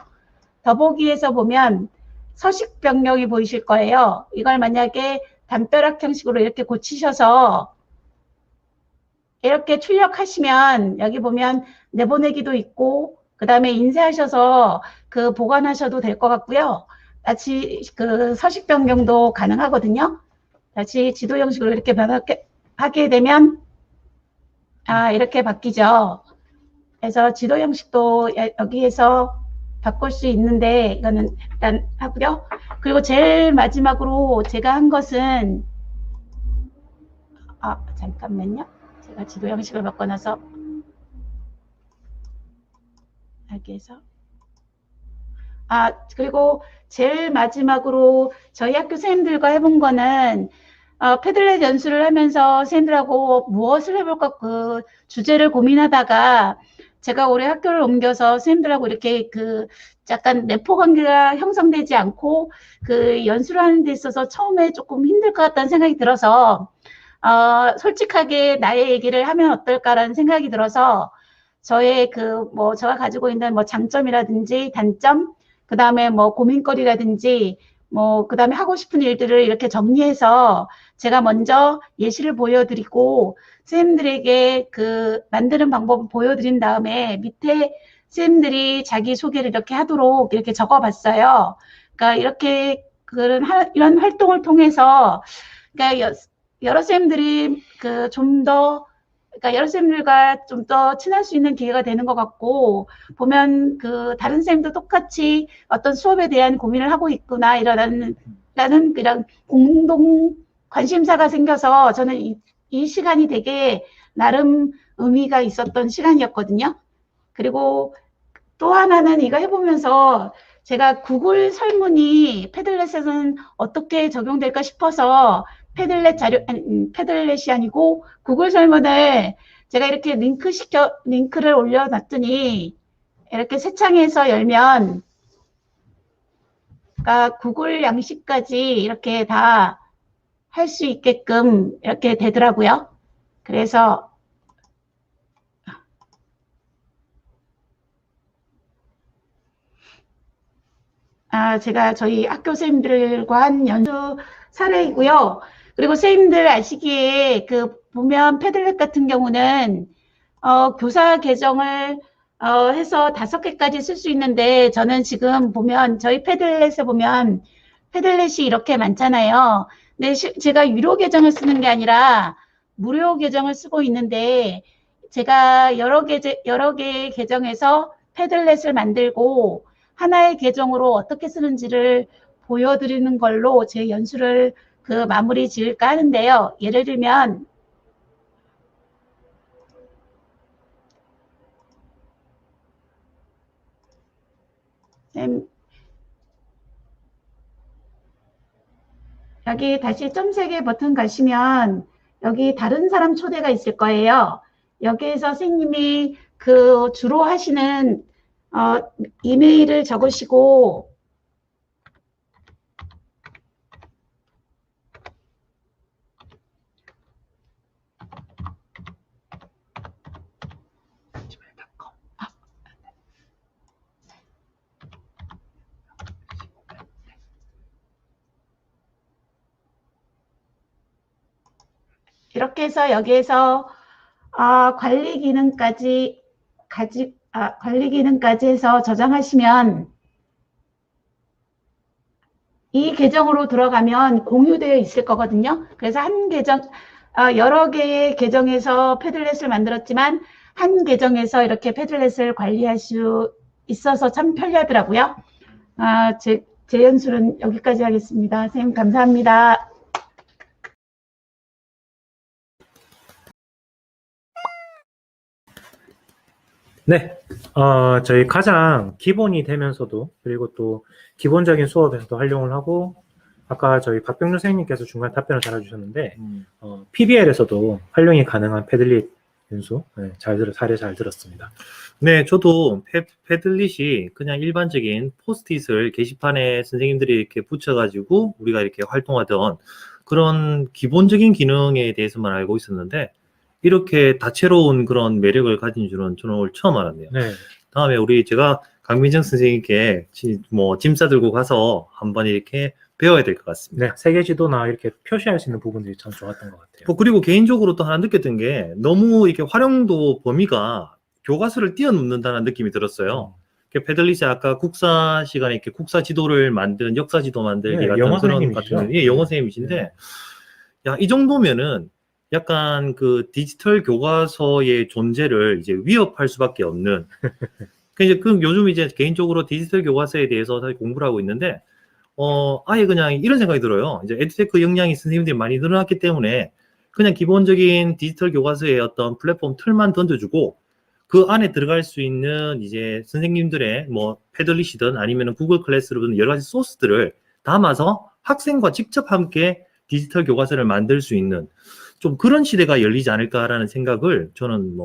더보기에서 보면 서식 병력이 보이실 거예요. 이걸 만약에 담벼락 형식으로 이렇게 고치셔서 이렇게 출력하시면 여기 보면 내보내기도 있고 그 다음에 인쇄하셔서 보관하셔도 될 것 같고요. 다시 서식 변경도 가능하거든요. 다시 지도 형식으로 이렇게 변하게 되면 이렇게 바뀌죠. 그래서 지도 형식도 여기에서 바꿀 수 있는데 이거는 일단 하고요. 그리고 제일 마지막으로 제가 한 것은 잠깐만요. 제가 지도 형식을 바꿔놔서 여기에서 그리고 제일 마지막으로 저희 학교 선생님들과 해본 거는 패들렛 연수를 하면서 선생님들하고 무엇을 해볼까 주제를 고민하다가 제가 올해 학교를 옮겨서 선생님들하고 이렇게 약간 내포 관계가 형성되지 않고 연수를 하는 데 있어서 처음에 조금 힘들 것 같다는 생각이 들어서 솔직하게 나의 얘기를 하면 어떨까라는 생각이 들어서 저의 제가 가지고 있는 장점이라든지 단점, 그 다음에 고민거리라든지 그 다음에 하고 싶은 일들을 이렇게 정리해서 제가 먼저 예시를 보여드리고 선생님들에게 만드는 방법을 보여드린 다음에 밑에 선생님들이 자기소개를 이렇게 하도록 이렇게 적어봤어요. 그러니까 이렇게 이런 활동을 통해서 그러니까 여러 선생님들이 그러니까 여러 선생님들과 좀 더 친할 수 있는 기회가 되는 것 같고 보면 다른 선생님도 똑같이 어떤 수업에 대한 고민을 하고 있구나 라는 그런 관심사가 생겨서 저는 이 시간이 되게 나름 의미가 있었던 시간이었거든요. 그리고 또 하나는 이거 해보면서 제가 구글 설문이 패들렛에는 어떻게 적용될까 싶어서 패들렛이 아니고 구글 설문을 제가 이렇게 링크를 올려놨더니 이렇게 새 창에서 열면 그러니까 구글 양식까지 이렇게 다 할 수 있게끔 이렇게 되더라고요. 그래서 제가 저희 학교 선생님들과 한 연수 사례이고요. 그리고 선생님들 아시기에 보면 패들렛 같은 경우는 교사 계정을 해서 5개까지 쓸 수 있는데 저는 지금 보면 저희 패들렛에 보면 패들렛이 이렇게 많잖아요. 근데 제가 유료 계정을 쓰는 게 아니라 무료 계정을 쓰고 있는데 제가 여러 개의 계정에서 패들렛을 만들고 하나의 계정으로 어떻게 쓰는지를 보여드리는 걸로 제 연수를 마무리 지을까 하는데요. 예를 들면 여기 다시 점 3개 버튼 가시면 여기 다른 사람 초대가 있을 거예요. 여기에서 선생님이 주로 하시는 이메일을 적으시고 이렇게 해서 여기에서 관리 기능까지 해서 저장하시면 이 계정으로 들어가면 공유되어 있을 거거든요. 그래서 한 계정, 여러 개의 계정에서 패들렛을 만들었지만 한 계정에서 이렇게 패들렛을 관리할 수 있어서 참 편리하더라고요. 제 연수는 여기까지 하겠습니다. 선생님 감사합니다.
네, 저희 가장 기본이 되면서도 그리고 또 기본적인 수업에서도 활용을 하고 아까 저희 박병준 선생님께서 중간 답변을 달아주셨는데 PBL에서도 활용이 가능한 패들릿 연수 사례 잘 들었습니다.
네, 저도 패들릿이 그냥 일반적인 포스트잇을 게시판에 선생님들이 이렇게 붙여가지고 우리가 이렇게 활동하던 그런 기본적인 기능에 대해서만 알고 있었는데 이렇게 다채로운 그런 매력을 가진 줄은 저는 오늘 처음 알았네요.
네.
다음에 제가 강민정 선생님께 짐 싸들고 가서 한번 이렇게 배워야 될 것 같습니다.
네, 세계 지도나 이렇게 표시할 수 있는 부분들이 참 좋았던 것 같아요.
그리고 개인적으로 또 하나 느꼈던 게 너무 이렇게 활용도 범위가 교과서를 뛰어넘는다는 느낌이 들었어요. 패들릿이 아까 국사 시간에 이렇게 국사 지도를 만든 역사 지도 만들기 같은
영어
그런
선생님이시죠?
같은 영어 선생님이신데
네.
야, 이 정도면은 약간 디지털 교과서의 존재를 이제 위협할 수밖에 없는. 요즘 이제 개인적으로 디지털 교과서에 대해서 사실 공부를 하고 있는데, 아예 그냥 이런 생각이 들어요. 이제 에듀테크 역량이 선생님들이 많이 늘어났기 때문에 그냥 기본적인 디지털 교과서의 어떤 플랫폼 틀만 던져주고 그 안에 들어갈 수 있는 이제 선생님들의 패들릿이든 아니면 구글 클래스룸 여러 가지 소스들을 담아서 학생과 직접 함께 디지털 교과서를 만들 수 있는 좀 그런 시대가 열리지 않을까라는 생각을 저는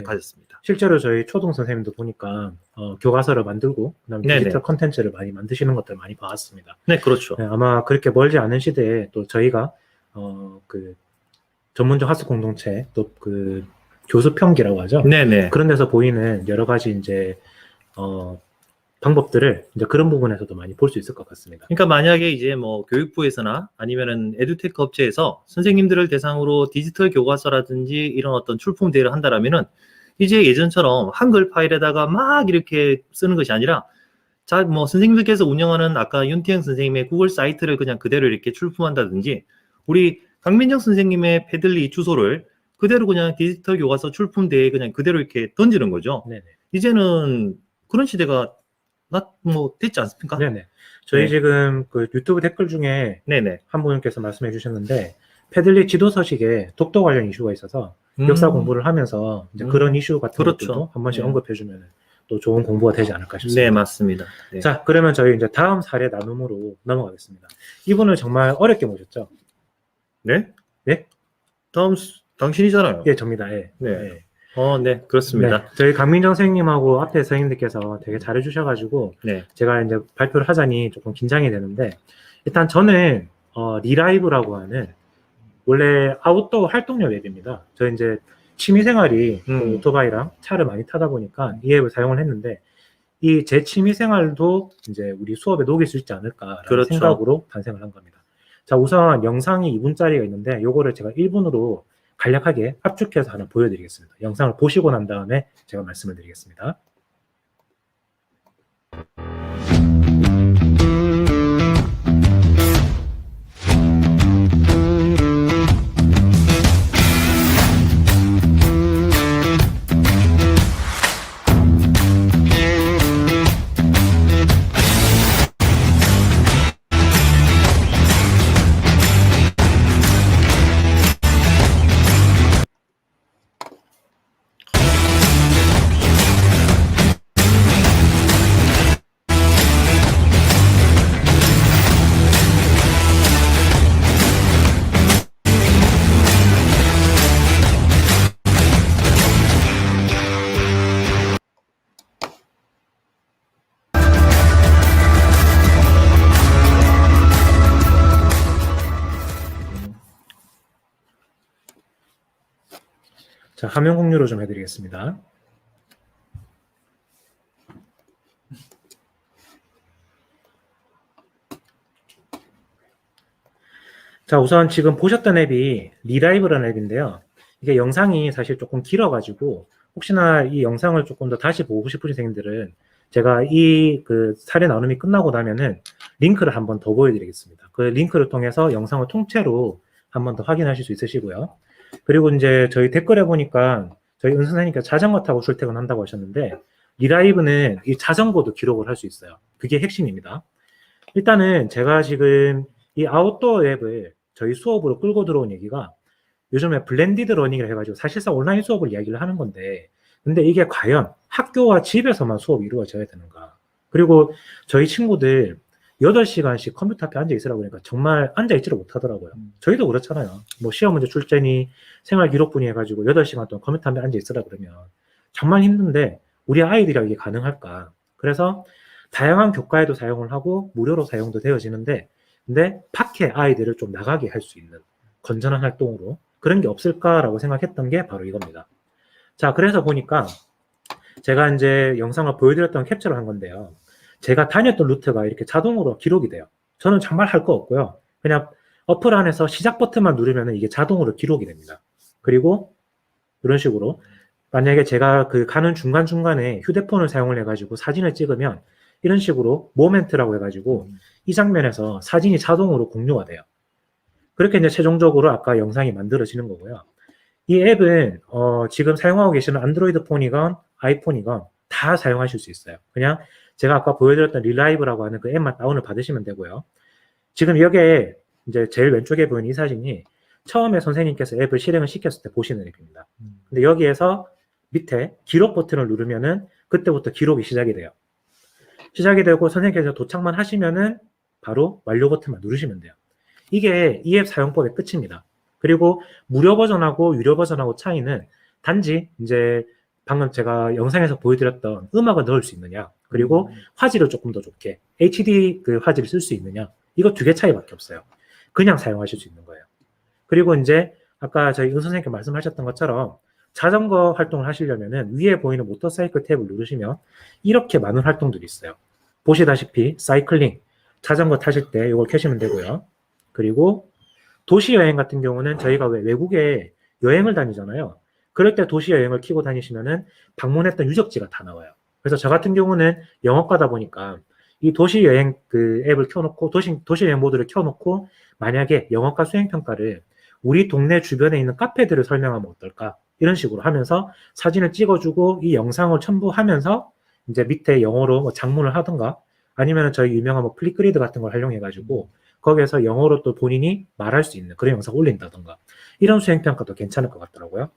가졌습니다.
실제로 저희 초등 선생님도 보니까 교과서를 만들고 그다음에 디지털 컨텐츠를 많이 만드시는 것들 많이 봐왔습니다.
네, 그렇죠.
네, 아마 그렇게 멀지 않은 시대에 또 저희가 전문적 학습 공동체 또 교수 평기라고 하죠.
네네.
그런 데서 보이는 여러 가지 이제 방법들을 이제 그런 부분에서도 많이 볼 수 있을 것 같습니다.
그러니까 만약에 이제 교육부에서나 아니면은 에듀테크 업체에서 선생님들을 대상으로 디지털 교과서라든지 이런 어떤 출품 대회를 한다라면은 이제 예전처럼 한글 파일에다가 막 이렇게 쓰는 것이 아니라 선생님들께서 운영하는 아까 윤태영 선생님의 구글 사이트를 그냥 그대로 이렇게 출품한다든지 우리 강민정 선생님의 패들릿 주소를 그대로 그냥 디지털 교과서 출품 대회에 그냥 그대로 이렇게 던지는 거죠.
네네.
이제는 그런 시대가 됐지 않습니까?
네네. 저희
네.
지금 유튜브 댓글 중에
네네.
한 분께서 말씀해 주셨는데 패들리 지도 서식에 독도 관련 이슈가 있어서 역사 공부를 하면서 이제 그런 이슈 같은
그렇죠.
것들도 한 번씩
네.
언급해주면 또 좋은 공부가 되지 않을까 싶습니다.
네, 맞습니다. 네.
자, 그러면 저희 이제 다음 사례 나눔으로 넘어가겠습니다. 이분을 정말 어렵게 모셨죠?
네?
네?
다음 당신이잖아요.
예, 접니다. 예.
네.
예.
네, 그렇습니다.
네, 저희 강민정 선생님하고 앞에 선생님들께서 되게 잘해주셔가지고
네.
제가 이제 발표를 하자니 조금 긴장이 되는데 일단 저는 리라이브라고 하는 원래 아웃도어 활동용 앱입니다. 저 이제 취미생활이 그 오토바이랑 차를 많이 타다 보니까 이 앱을 사용을 했는데 이 제 취미생활도 이제 우리 수업에 녹일 수 있지 않을까라는
그렇죠.
생각으로 탄생을 한 겁니다. 자, 우선 영상이 2분짜리가 있는데 요거를 제가 1분으로 간략하게 압축해서 하나 보여드리겠습니다. 영상을 보시고 난 다음에 제가 말씀을 드리겠습니다. 자, 화면 공유로 좀 해드리겠습니다. 자, 우선 지금 보셨던 앱이 리라이브라는 앱인데요. 이게 영상이 사실 조금 길어가지고 혹시나 이 영상을 조금 더 다시 보고 싶으신 선생님들은 제가 이 그 사례 나눔이 끝나고 나면은 링크를 한 번 더 보여드리겠습니다. 그 링크를 통해서 영상을 통째로 한 번 더 확인하실 수 있으시고요. 그리고 이제 저희 댓글에 보니까 저희 은 선생님께서 자전거 타고 출퇴근한다고 하셨는데 리라이브는 이 자전거도 기록을 할 수 있어요. 그게 핵심입니다. 일단은 제가 지금 이 아웃도어 앱을 저희 수업으로 끌고 들어온 얘기가 요즘에 블렌디드 러닝이라 해가지고 사실상 온라인 수업을 이야기를 하는 건데 근데 이게 과연 학교와 집에서만 수업이 이루어져야 되는가. 그리고 저희 친구들 8시간씩 컴퓨터 앞에 앉아 있으라고 그러니까 정말 앉아 있지를 못하더라고요. 저희도 그렇잖아요. 뭐 시험 문제 출제니 생활 기록분이 해가지고 8시간 동안 컴퓨터 앞에 앉아 있으라 그러면 정말 힘든데 우리 아이들이랑 이게 가능할까. 그래서 다양한 교과에도 사용을 하고 무료로 사용도 되어지는데 근데 밖에 아이들을 좀 나가게 할 수 있는 건전한 활동으로 그런 게 없을까라고 생각했던 게 바로 이겁니다. 자, 그래서 보니까 제가 이제 영상을 보여드렸던 캡처를 한 건데요. 제가 다녔던 루트가 이렇게 자동으로 기록이 돼요. 저는 정말 할 거 없고요. 그냥 어플 안에서 시작 버튼만 누르면 이게 자동으로 기록이 됩니다. 그리고 이런 식으로 만약에 제가 그 가는 중간중간에 휴대폰을 사용을 해가지고 사진을 찍으면 이런 식으로 모멘트라고 해가지고 이 장면에서 사진이 자동으로 공유가 돼요. 그렇게 이제 최종적으로 아까 영상이 만들어지는 거고요. 이 앱은 지금 사용하고 계시는 안드로이드 폰이건 아이폰이건 다 사용하실 수 있어요. 그냥 제가 아까 보여드렸던 리라이브라고 하는 그 앱만 다운을 받으시면 되고요. 지금 여기에 이제 제일 왼쪽에 보이는 이 사진이 처음에 선생님께서 앱을 실행을 시켰을 때 보시는 앱입니다. 근데 여기에서 밑에 기록 버튼을 누르면은 그때부터 기록이 시작이 돼요. 시작이 되고 선생님께서 도착만 하시면은 바로 완료 버튼만 누르시면 돼요. 이게 이 앱 사용법의 끝입니다. 그리고 무료 버전하고 유료 버전하고 차이는 단지 이제 방금 제가 영상에서 보여드렸던 음악을 넣을 수 있느냐 그리고 화질을 조금 더 좋게 HD 그 화질을 쓸 수 있느냐 이거 두 개 차이밖에 없어요. 그냥 사용하실 수 있는 거예요. 그리고 이제 아까 저희 은 선생님께 말씀하셨던 것처럼 자전거 활동을 하시려면은 위에 보이는 모터사이클 탭을 누르시면 이렇게 많은 활동들이 있어요. 보시다시피 사이클링, 자전거 타실 때 이걸 켜시면 되고요. 그리고 도시 여행 같은 경우는 저희가 왜 외국에 여행을 다니잖아요. 그럴 때 도시 여행을 켜고 다니시면은 방문했던 유적지가 다 나와요. 그래서 저 같은 경우는 영어과다 보니까 이 도시 여행 그 앱을 켜놓고 도시 여행 모드를 켜놓고 만약에 영어과 수행평가를 우리 동네 주변에 있는 카페들을 설명하면 어떨까? 이런 식으로 하면서 사진을 찍어주고 이 영상을 첨부하면서 이제 밑에 영어로 뭐 장문을 하든가 아니면 저희 유명한 뭐 플립그리드 같은 걸 활용해가지고 거기에서 영어로 또 본인이 말할 수 있는 그런 영상 올린다던가 이런 수행평가도 괜찮을 것 같더라고요.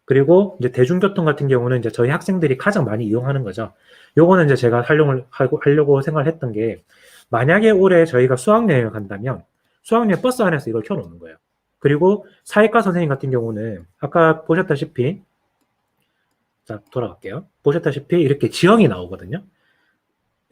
그리고 이제 대중교통 같은 경우는 이제 저희 학생들이 가장 많이 이용하는 거죠. 요거는 이제 제가 하려고 생각을 했던 게 만약에 올해 저희가 수학여행을 간다면 수학여행 버스 안에서 이걸 켜놓는 거예요. 그리고 사회과 선생님 같은 경우는 아까 보셨다시피 자, 돌아갈게요. 보셨다시피 이렇게 지형이 나오거든요.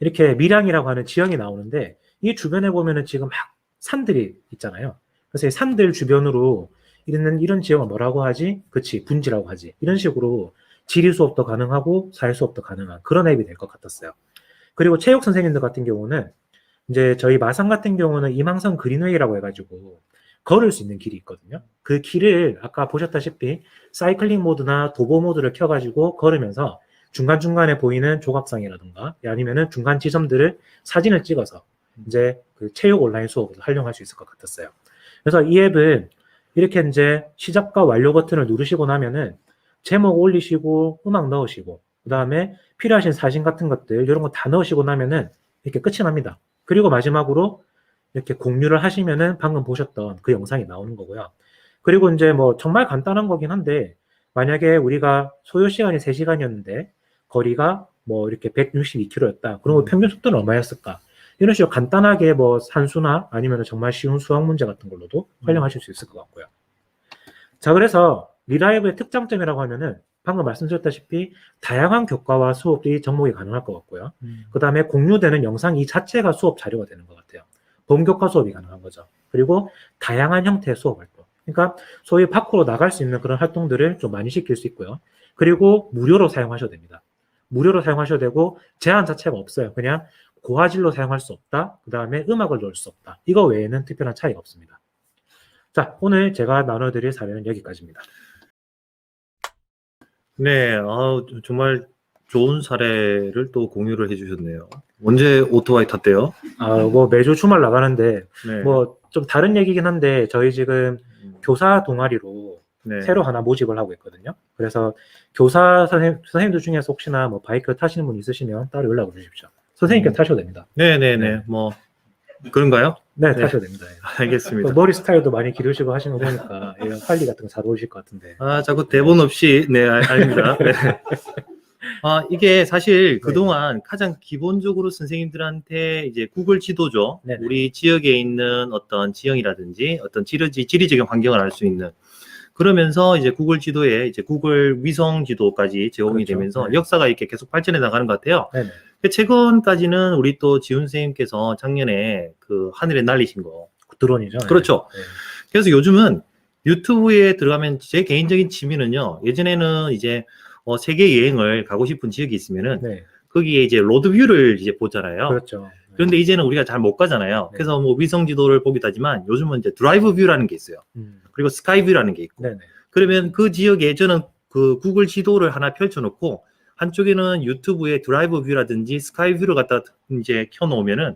이렇게 밀양이라고 하는 지형이 나오는데 이 주변에 보면은 지금 막 산들이 있잖아요. 그래서 이 산들 주변으로 이런 지형을 뭐라고 하지? 그치, 분지라고 하지. 이런 식으로 지리 수업도 가능하고 사회 수업도 가능한 그런 앱이 될 것 같았어요. 그리고 체육 선생님들 같은 경우는 이제 저희 마산 같은 경우는 임항선 그린웨이라고 해가지고 걸을 수 있는 길이 있거든요. 그 길을 아까 보셨다시피 사이클링 모드나 도보 모드를 켜가지고 걸으면서 중간중간에 보이는 조각상이라든가 아니면은 중간 지점들을 사진을 찍어서 이제 그 체육 온라인 수업으로 활용할 수 있을 것 같았어요. 그래서 이 앱은 이렇게 이제 시작과 완료 버튼을 누르시고 나면은 제목 올리시고 음악 넣으시고 그 다음에 필요하신 사진 같은 것들 이런 거 다 넣으시고 나면은 이렇게 끝이 납니다. 그리고 마지막으로 이렇게 공유를 하시면은 방금 보셨던 그 영상이 나오는 거고요. 그리고 이제 뭐 정말 간단한 거긴 한데 만약에 우리가 소요 시간이 3시간이었는데 거리가 뭐 이렇게 162km였다. 그러면 평균 속도는 얼마였을까? 이런 식으로 간단하게 뭐 산수나 아니면 정말 쉬운 수학 문제 같은 걸로도 활용하실 수 있을 것 같고요. 자, 그래서 리라이브의 특장점이라고 하면은 방금 말씀드렸다시피 다양한 교과와 수업이 접목이 가능할 것 같고요. 그 다음에 공유되는 영상 이 자체가 수업 자료가 되는 것 같아요. 본교과 수업이 가능한 거죠. 그리고 다양한 형태의 수업 활동. 그러니까 소위 밖으로 나갈 수 있는 그런 활동들을 좀 많이 시킬 수 있고요. 그리고 무료로 사용하셔도 됩니다. 무료로 사용하셔도 되고 제한 자체가 없어요. 그냥 고화질로 사용할 수 없다. 그 다음에 음악을 넣을 수 없다. 이거 외에는 특별한 차이가 없습니다. 자, 오늘 제가 나눠드릴 사례는 여기까지입니다.
네, 정말 좋은 사례를 또 공유를 해주셨네요. 언제 오토바이 탔대요?
뭐 매주 주말 나가는데
네.
뭐 좀 다른 얘기긴 한데 저희 지금 교사 동아리로
네.
새로 하나 모집을 하고 있거든요. 그래서 교사 선생님들 중에서 혹시나 뭐 바이크 타시는 분 있으시면 따로 연락을 주십시오. 선생님께 타셔도 됩니다.
네네네.
네.
뭐 그런가요?
네,
네.
타셔도 됩니다. 예.
알겠습니다.
또 머리 스타일도 많이 기르시고 하시는 거 보니까 이런 관리 같은 거 잘 어울리실 것 같은데.
자꾸 대본 없이 네, 아닙니다. 네. 이게 사실 그동안 가장 기본적으로 선생님들한테 이제 구글 지도죠.
네네.
우리 지역에 있는 어떤 지형이라든지 어떤 지리적인 환경을 알 수 있는 그러면서 이제 구글 지도에 이제 구글 위성 지도까지 제공이
그렇죠.
되면서
네.
역사가 이렇게 계속 발전해 나가는 것 같아요.
네네.
최근까지는 우리 또 지훈 선생님께서 작년에 그 하늘에 날리신 거.
드론이죠.
그렇죠.
네.
그래서 요즘은 유튜브에 들어가면 제 개인적인 취미는요. 예전에는 이제 세계 여행을 가고 싶은 지역이 있으면은
네.
거기에 이제 로드뷰를 이제 보잖아요.
그렇죠. 네.
그런데 이제는 우리가 잘 못 가잖아요.
네.
그래서 뭐 위성 지도를 보기도 하지만 요즘은 이제 드라이브 뷰라는 게 있어요. 그리고 스카이 뷰라는 게 있고.
네네.
그러면 그 지역에 저는 그 구글 지도를 하나 펼쳐놓고 한쪽에는 유튜브에 드라이브 뷰라든지 스카이 뷰를 갖다 이제 켜놓으면은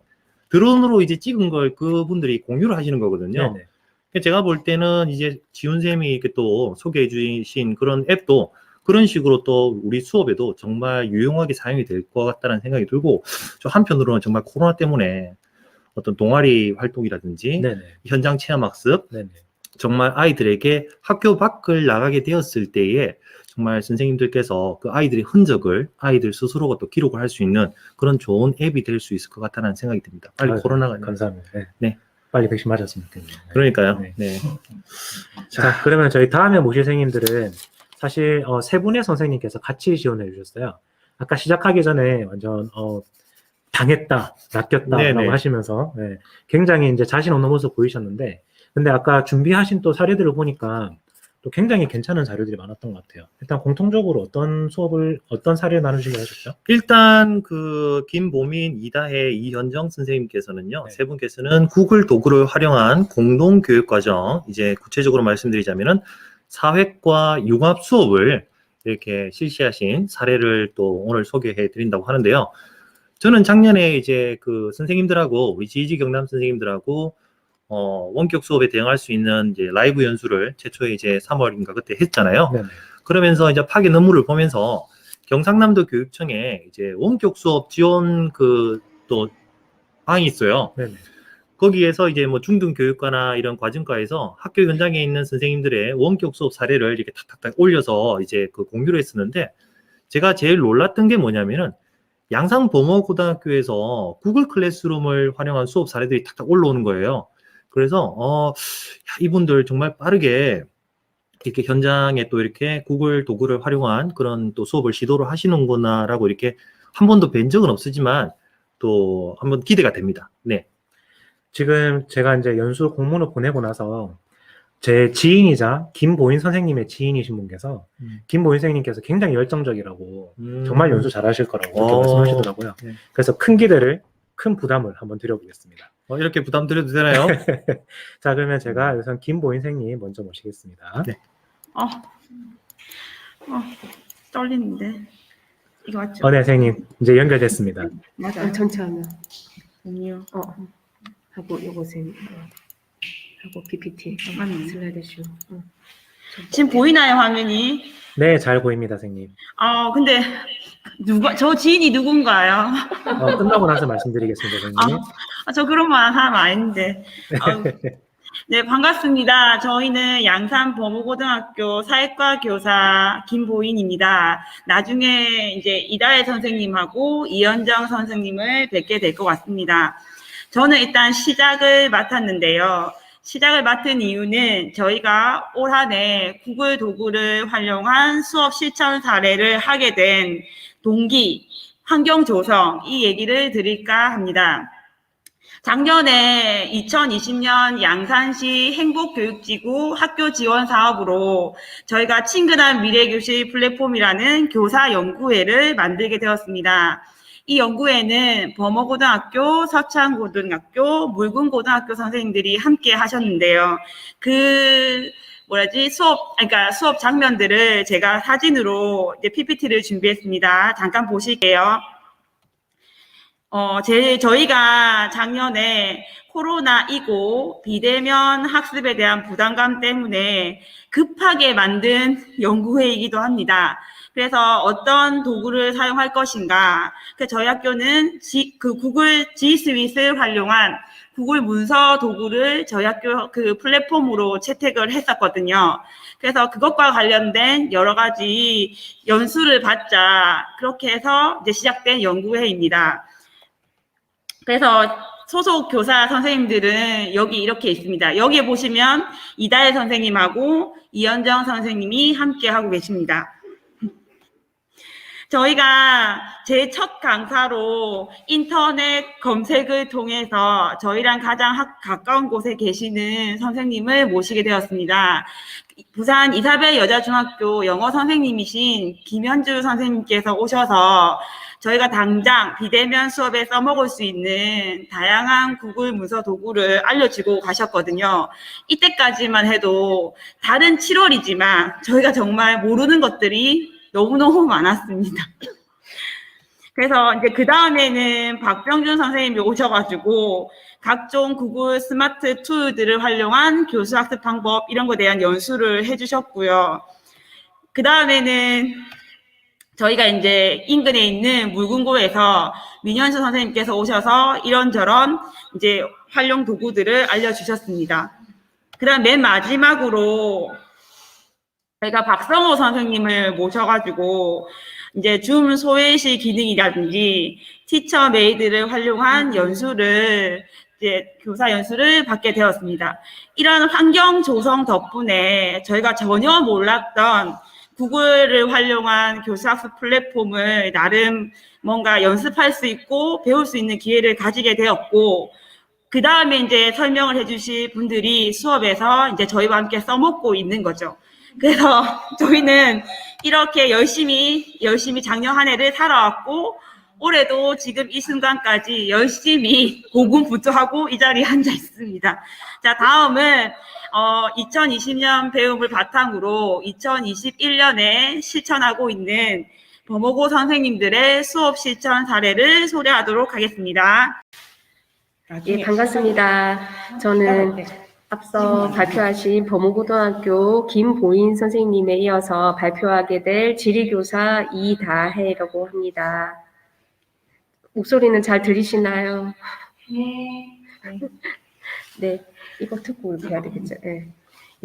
드론으로 이제 찍은 걸 그분들이 공유를 하시는 거거든요.
네네.
제가 볼 때는 이제 지훈 쌤이 이렇게 또 소개해 주신 그런 앱도 그런 식으로 또 우리 수업에도 정말 유용하게 사용이 될 것 같다는 생각이 들고, 저 한편으로는 정말 코로나 때문에 어떤 동아리 활동이라든지
네네.
현장 체험 학습,
네네.
정말 아이들에게 학교 밖을 나가게 되었을 때에 정말 선생님들께서 그 아이들의 흔적을 아이들 스스로가 또 기록을 할 수 있는 그런 좋은 앱이 될 수 있을 것 같다는 생각이 듭니다. 빨리
아유,
코로나가
감사합니다. 네.
네.
빨리 백신 맞았으면 좋겠네요. 네.
그러니까요.
네.
네.
자, 그러면 저희 다음에 모실 선생님들은 사실 세 분의 선생님께서 같이 지원해 주셨어요. 아까 시작하기 전에 완전 당했다, 낚였다라고
네네.
하시면서 네, 굉장히 이제 자신 없는 모습 보이셨는데, 근데 아까 준비하신 또 사례들을 보니까 또 굉장히 괜찮은 자료들이 많았던 것 같아요. 일단 공통적으로 어떤 사례를 나누시기로 하셨죠?
일단 그 김보민, 이다혜, 이현정 선생님께서는요.
네.
세 분께서는 구글 도구를 활용한 공동 교육 과정, 이제 구체적으로 말씀드리자면은 사회과 융합 수업을 이렇게 실시하신 사례를 또 오늘 소개해 드린다고 하는데요. 저는 작년에 이제 그 선생님들하고 우리 지지 경남 선생님들하고 원격 수업에 대응할 수 있는 이제 라이브 연수를 최초에 이제 3월인가 그때 했잖아요.
네네.
그러면서 이제 파견 업무를 보면서 경상남도 교육청에 이제 원격 수업 지원 그 또 방이 있어요.
네네.
거기에서 이제 뭐 중등교육과나 이런 과정과에서 학교 현장에 있는 선생님들의 원격 수업 사례를 이렇게 탁탁탁 올려서 이제 그 공유를 했었는데, 제가 제일 놀랐던 게 뭐냐면은 양산범어고등학교에서 구글 클래스룸을 활용한 수업 사례들이 탁탁 올라오는 거예요. 그래서 야, 이분들 정말 빠르게 이렇게 현장에 또 이렇게 구글 도구를 활용한 그런 또 수업을 시도를 하시는구나라고 이렇게 한 번도 뵌 적은 없으지만 또 한번 기대가 됩니다. 네.
지금 제가 이제 연수 공문을 보내고 나서 제 지인이자 김보인 선생님의 지인이신 분께서 김보인 선생님께서 굉장히 열정적이라고 정말 연수 잘하실 거라고 그렇게 말씀하시더라고요.
네.
그래서 큰 기대를, 큰 부담을 한번 드려보겠습니다.
이렇게 부담 드려도 되나요?
자, 그러면 제가 우선 김보인 선생님 먼저 모시겠습니다.
네.
떨리는데. 이거 맞죠?
네, 선생님. 이제 연결됐습니다.
맞아요.
전체 화면.
아니요.
하고 요거 쌤. 하고 PPT.
맞네.
슬라이드 쇼.
지금 보이나요, 화면이?
네, 잘 보입니다, 선생님.
근데 저 지인이 누군가요?
끝나고 나서 말씀드리겠습니다, 선생님.
저 그런 말 하면 아닌데. 네, 반갑습니다. 저희는 양산범어고등학교 사회과 교사 김보인입니다. 나중에 이제 이다혜 선생님하고 이현정 선생님을 뵙게 될 것 같습니다. 저는 일단 시작을 맡았는데요. 시작을 맡은 이유는 저희가 올 한 해 구글 도구를 활용한 수업 실천 사례를 하게 된 동기, 환경 조성, 이 얘기를 드릴까 합니다. 작년에 2020년 양산시 행복교육지구 학교 지원 사업으로 저희가 친근한 미래교실 플랫폼이라는 교사 연구회를 만들게 되었습니다. 이 연구회는 범어고등학교, 서창고등학교, 물군고등학교 선생님들이 함께 하셨는데요. 수업 장면들을 제가 사진으로 이제 PPT를 준비했습니다. 잠깐 보실게요. 저희가 작년에 코로나19 비대면 학습에 대한 부담감 때문에 급하게 만든 연구회이기도 합니다. 그래서 어떤 도구를 사용할 것인가. 저희 학교는 구글 G 스윗을 활용한 구글 문서 도구를 저희 학교 그 플랫폼으로 채택을 했었거든요. 그래서 그것과 관련된 여러 가지 연수를 받자. 그렇게 해서 이제 시작된 연구회입니다. 그래서 소속 교사 선생님들은 여기 이렇게 있습니다. 여기에 보시면 이다혜 선생님하고 이현정 선생님이 함께 하고 계십니다. 저희가 제 첫 강사로 인터넷 검색을 통해서 저희랑 가장 가까운 곳에 계시는 선생님을 모시게 되었습니다. 부산 이사벨 여자중학교 영어 선생님이신 김현주 선생님께서 오셔서 저희가 당장 비대면 수업에 써먹을 수 있는 다양한 구글 문서 도구를 알려주고 가셨거든요. 이때까지만 해도 다른 7월이지만 저희가 정말 모르는 것들이 너무너무 많았습니다. 그래서 이제 그 다음에는 박병준 선생님이 오셔가지고 각종 구글 스마트 툴들을 활용한 교수학습 방법 이런 거에 대한 연수를 해주셨고요. 그 다음에는 저희가 이제 인근에 있는 물군고에서 민현수 선생님께서 오셔서 이런저런 이제 활용 도구들을 알려주셨습니다. 그 다음 맨 마지막으로 저희가 박성호 선생님을 모셔가지고 이제 줌 소외시 기능이라든지 티처 메이드를 활용한 연수를 이제 교사 연수를 받게 되었습니다. 이런 환경 조성 덕분에 저희가 전혀 몰랐던 구글을 활용한 교수학습 플랫폼을 나름 뭔가 연습할 수 있고 배울 수 있는 기회를 가지게 되었고, 그 다음에 이제 설명을 해주실 분들이 수업에서 이제 저희와 함께 써먹고 있는 거죠. 그래서 저희는 이렇게 열심히 작년 한 해를 살아왔고, 올해도 지금 이 순간까지 열심히 고군분투하고 이 자리에 앉아 있습니다. 자, 다음은 2020년 배움을 바탕으로 2021년에 실천하고 있는 범어고 선생님들의 수업 실천 사례를 소개하도록 하겠습니다.
예, 반갑습니다. 저는 앞서 발표하신 범어고등학교 김보인 선생님에 이어서 발표하게 될 지리교사 이다혜라고 합니다. 목소리는 잘 들리시나요? 네, 이거 듣고 이렇게 해야 되겠죠. 네.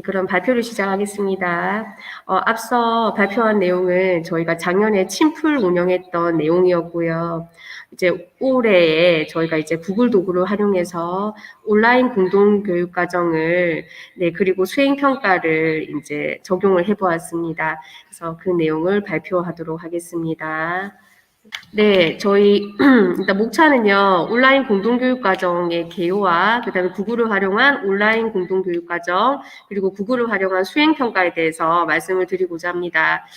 그럼 발표를 시작하겠습니다. 앞서 발표한 내용은 저희가 작년에 팀플 운영했던 내용이었고요. 이제 올해에 저희가 이제 구글 도구를 활용해서 온라인 공동 교육 과정을 그리고 수행 평가를 이제 적용을 해보았습니다. 그래서 그 내용을 발표하도록 하겠습니다. 네, 저희 일단 목차는요. 온라인 공동교육과정의 개요와 그다음에 구글을 활용한 온라인 공동교육과정 그리고 구글을 활용한 수행평가에 대해서 말씀을 드리고자 합니다.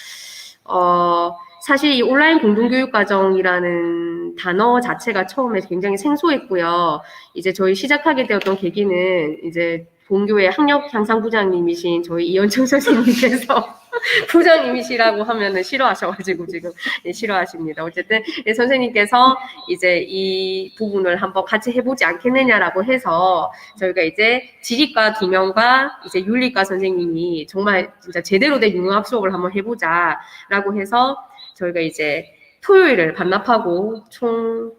사실 이 온라인 공동교육과정이라는 단어 자체가 처음에 굉장히 생소했고요. 이제 저희 시작하게 되었던 계기는 이제 본교의 학력향상부장님이신 저희 이현청 선생님께서 부장님이시라고 하면은 싫어하셔가지고 지금 싫어하십니다. 어쨌든 선생님께서 이제 이 부분을 한번 같이 해보지 않겠느냐라고 해서 저희가 이제 지리과 2명과 이제 윤리과 선생님이 정말 진짜 제대로 된 융합 수업을 한번 해보자라고 해서 저희가 이제 토요일을 반납하고 총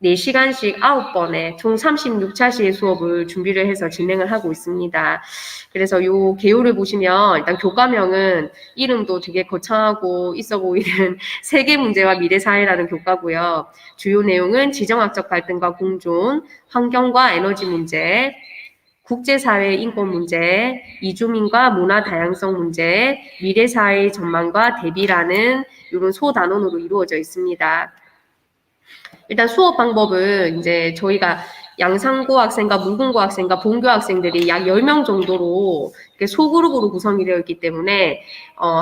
4시간씩 9번에 총 36차시의 수업을 준비를 해서 진행을 하고 있습니다. 그래서 요 개요를 보시면 일단 교과명은 이름도 되게 거창하고 있어 보이는 세계 문제와 미래 사회라는 교과고요. 주요 내용은 지정학적 갈등과 공존, 환경과 에너지 문제, 국제사회 인권 문제, 이주민과 문화 다양성 문제, 미래 사회의 전망과 대비라는 이런 소단원으로 이루어져 있습니다. 일단 수업 방법은 이제 저희가 양산고 학생과 무궁고 학생과 본교 학생들이 약 10명 정도로 이렇게 소그룹으로 구성이 되어 있기 때문에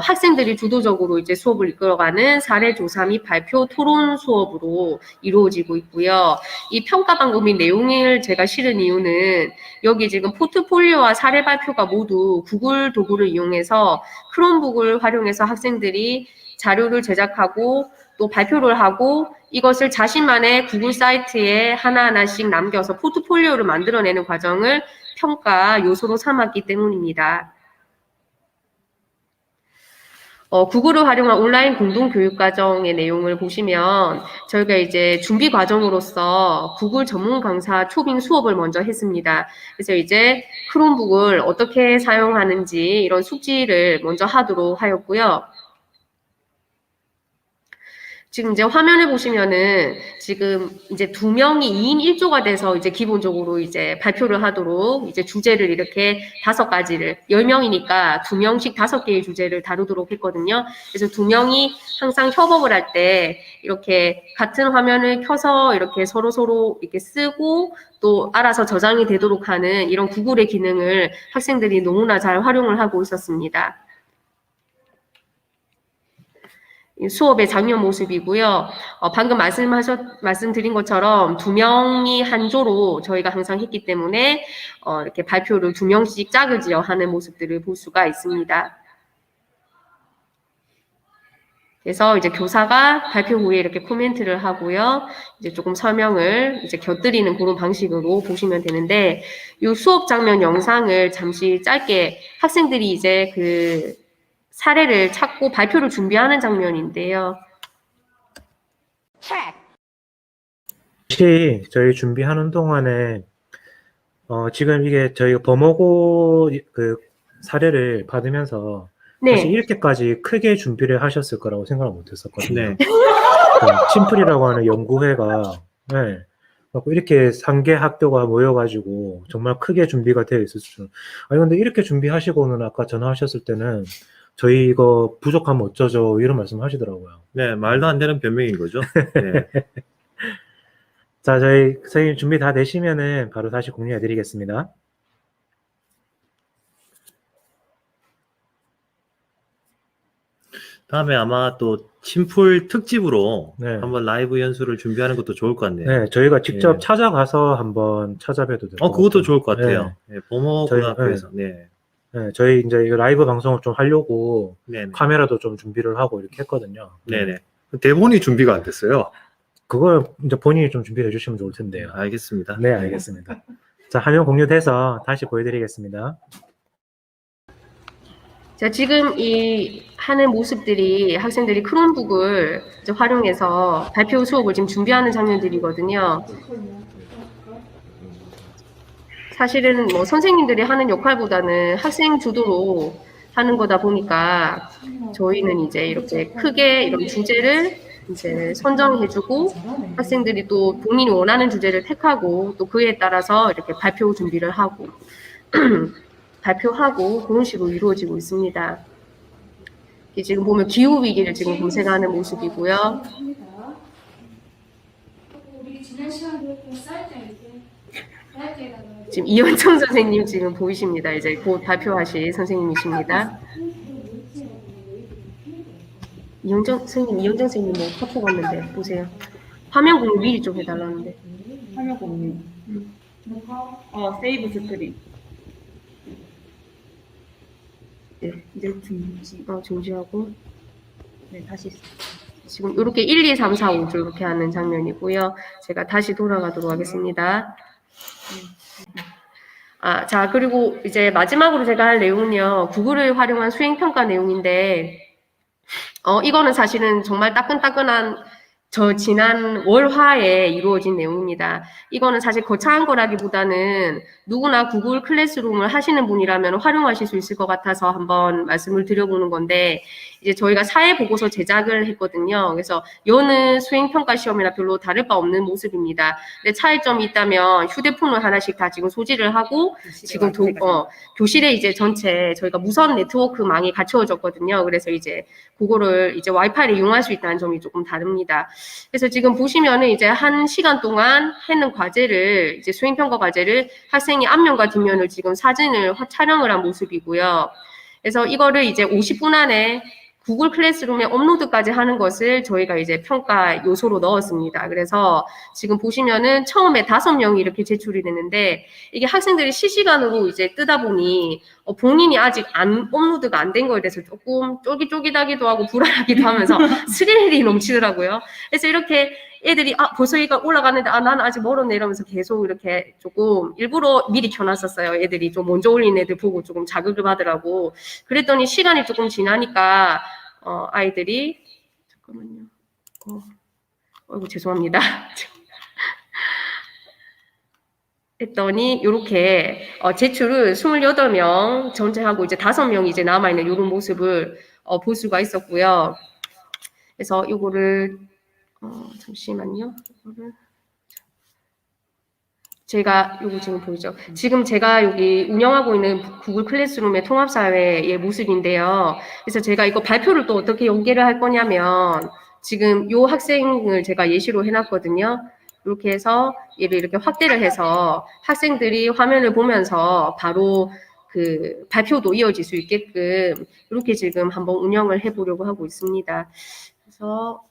학생들이 주도적으로 이제 수업을 이끌어가는 사례 조사 및 발표 토론 수업으로 이루어지고 있고요. 이 평가 방법 및 내용을 제가 실은 이유는 여기 지금 포트폴리오와 사례 발표가 모두 구글 도구를 이용해서 크롬북을 활용해서 학생들이 자료를 제작하고 또 발표를 하고 이것을 자신만의 구글 사이트에 하나하나씩 남겨서 포트폴리오를 만들어내는 과정을 평가 요소로 삼았기 때문입니다. 구글을 활용한 온라인 공동교육과정의 내용을 보시면 저희가 이제 준비 과정으로서 구글 전문 강사 초빙 수업을 먼저 했습니다. 그래서 이제 크롬북을 어떻게 사용하는지 이런 숙지를 먼저 하도록 하였고요. 지금 이제 화면을 보시면은 지금 이제 2명이 2인 1조가 돼서 이제 기본적으로 이제 발표를 하도록 이제 주제를 이렇게 5가지를 10명이니까 2명씩 5개의 주제를 다루도록 했거든요. 그래서 2명이 항상 협업을 할 때 이렇게 같은 화면을 켜서 이렇게 서로 이렇게 쓰고 또 알아서 저장이 되도록 하는 이런 구글의 기능을 학생들이 너무나 잘 활용을 하고 있었습니다. 수업의 장면 모습이고요. 방금 말씀드린 것처럼 2명이 한 조로 저희가 항상 했기 때문에 이렇게 발표를 2명씩 짝을 지어 하는 모습들을 볼 수가 있습니다. 그래서 이제 교사가 발표 후에 이렇게 코멘트를 하고요. 이제 조금 설명을 이제 곁들이는 그런 방식으로 보시면 되는데 이 수업 장면 영상을 잠시 짧게 학생들이 이제 그 사례를 찾고 발표를 준비하는 장면인데요.
혹시 저희 준비하는 동안에 지금 이게 저희가 범어고 그 사례를 받으면서 사실
네,
이렇게까지 크게 준비를 하셨을 거라고 생각을 못했었거든요.
네.
팀플이라고 하는 연구회가 이렇게 상계 학교가 모여가지고 정말 크게 준비가 되어 있을 줄. 아니 근데 이렇게 준비하시고는 아까 전화하셨을 때는 저희 이거 부족하면 어쩌죠 이런 말씀 하시더라고요.
네, 말도 안 되는 변명인 거죠. 네.
자, 저희 선생님 준비 다 되시면은 바로 다시 공유해 드리겠습니다.
다음에 아마 또 팀플 특집으로
네.
한번 라이브 연수를 준비하는 것도 좋을 것 같네요.
네, 저희가 직접
네.
찾아가서 한번 찾아뵈도 될 것 같아요.
그것도 좋을 것 같아요. 네. 보모
저희-
고등학교에서. 네.
네, 저희 이제 이거 라이브 방송을 좀 하려고
네.
카메라도 좀 준비를 하고 이렇게 했거든요.
네네. 대본이 준비가 안 됐어요.
그걸 이제 본인이 좀 준비해 주시면 좋을 텐데요.
알겠습니다.
네, 알겠습니다. 자, 화면 공유돼서 다시 보여드리겠습니다.
자, 지금 이 하는 모습들이 학생들이 크롬북을 이제 활용해서 발표 수업을 지금 준비하는 장면들이거든요. 사실은 뭐 선생님들이 하는 역할보다는 학생 주도로 하는 거다 보니까 저희는 이제 이렇게 크게 이런 주제를 이제 선정해주고 학생들이 또 본인이 원하는 주제를 택하고 또 그에 따라서 이렇게 발표 준비를 하고 발표하고 그런 식으로 이루어지고 있습니다. 지금 보면 기후 위기를 지금 검색하는 모습이고요. 지금 이현정 선생님 지금 보이십니다. 이제 곧 발표하실 선생님이십니다. 이현정 선생님 뭐 카톡 왔는데 보세요. 화면 공유 미리 좀 해달라는데.
화면 공유. 세이브 스크린.
네.
이제 중지.
중지하고.
네, 다시.
지금 이렇게 1, 2, 3, 4, 5줄 이렇게 하는 장면이고요. 제가 다시 돌아가도록 하겠습니다. 자, 그리고 이제 마지막으로 제가 할 내용은요. 구글을 활용한 수행평가 내용인데, 이거는 사실은 정말 따끈따끈한 지난 월화에 이루어진 내용입니다. 이거는 사실 거창한 거라기보다는 누구나 구글 클래스룸을 하시는 분이라면 활용하실 수 있을 것 같아서 한번 말씀을 드려보는 건데, 이제 저희가 사회보고서 제작을 했거든요. 그래서 여느 수행평가 시험이나 별로 다를 바 없는 모습입니다. 근데 차이점이 있다면 휴대폰을 하나씩 다 지금 소지를 하고, 지금 교실에 이제 전체 저희가 무선 네트워크망이 갖춰졌거든요. 그래서 이제 그거를 이제 와이파이를 이용할 수 있다는 점이 조금 다릅니다. 그래서 지금 보시면은 이제 1시간 동안 했는 과제를, 이제 수행평가 과제를 학생이 앞면과 뒷면을 지금 사진을 촬영을 한 모습이고요. 그래서 이거를 이제 50분 안에 구글 클래스룸에 업로드까지 하는 것을 저희가 이제 평가 요소로 넣었습니다. 그래서 지금 보시면은 처음에 5명이 이렇게 제출이 됐는데, 이게 학생들이 실시간으로 이제 뜨다 보니 본인이 아직 업로드가 안 된 거에 대해서 조금 쫄깃쫄깃하기도 하고 불안하기도 하면서 스릴이 넘치더라고요. 그래서 이렇게 애들이 벌써 이거 올라갔는데 나는 아직 멀었네 이러면서 계속 이렇게 조금 일부러 미리 켜놨었어요. 애들이 좀 먼저 올린 애들 보고 조금 자극을 받으라고. 그랬더니 시간이 조금 지나니까 아이들이 잠깐만요. 어이구 죄송합니다. 했더니 이렇게 제출을 28명 전체하고 이제 5명이 이제 남아있는 이런 모습을 볼 수가 있었고요. 그래서 이거를 잠시만요. 제가 요거 지금 보이죠? 지금 제가 여기 운영하고 있는 구글 클래스룸의 통합사회의 모습인데요. 그래서 제가 이거 발표를 또 어떻게 연계를 할 거냐면, 지금 요 학생을 제가 예시로 해놨거든요. 이렇게 해서 얘를 이렇게 확대를 해서 학생들이 화면을 보면서 바로 그 발표도 이어질 수 있게끔 이렇게 지금 한번 운영을 해보려고 하고 있습니다. 그래서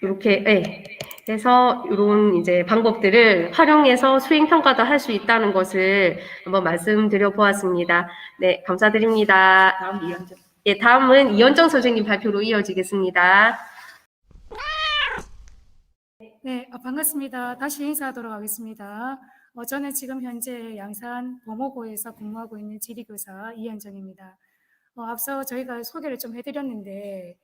이렇게 그래서 이런 이제 방법들을 활용해서 수행 평가도 할 수 있다는 것을 한번 말씀드려 보았습니다. 네, 감사드립니다.
다음 이현정.
예, 다음은 이현정 선생님 발표로 이어지겠습니다.
네, 반갑습니다. 다시 인사하도록 하겠습니다. 저는 지금 현재 양산 범호고에서 근무하고 있는 지리교사 이현정입니다. 앞서 저희가 소개를 좀 해드렸는데,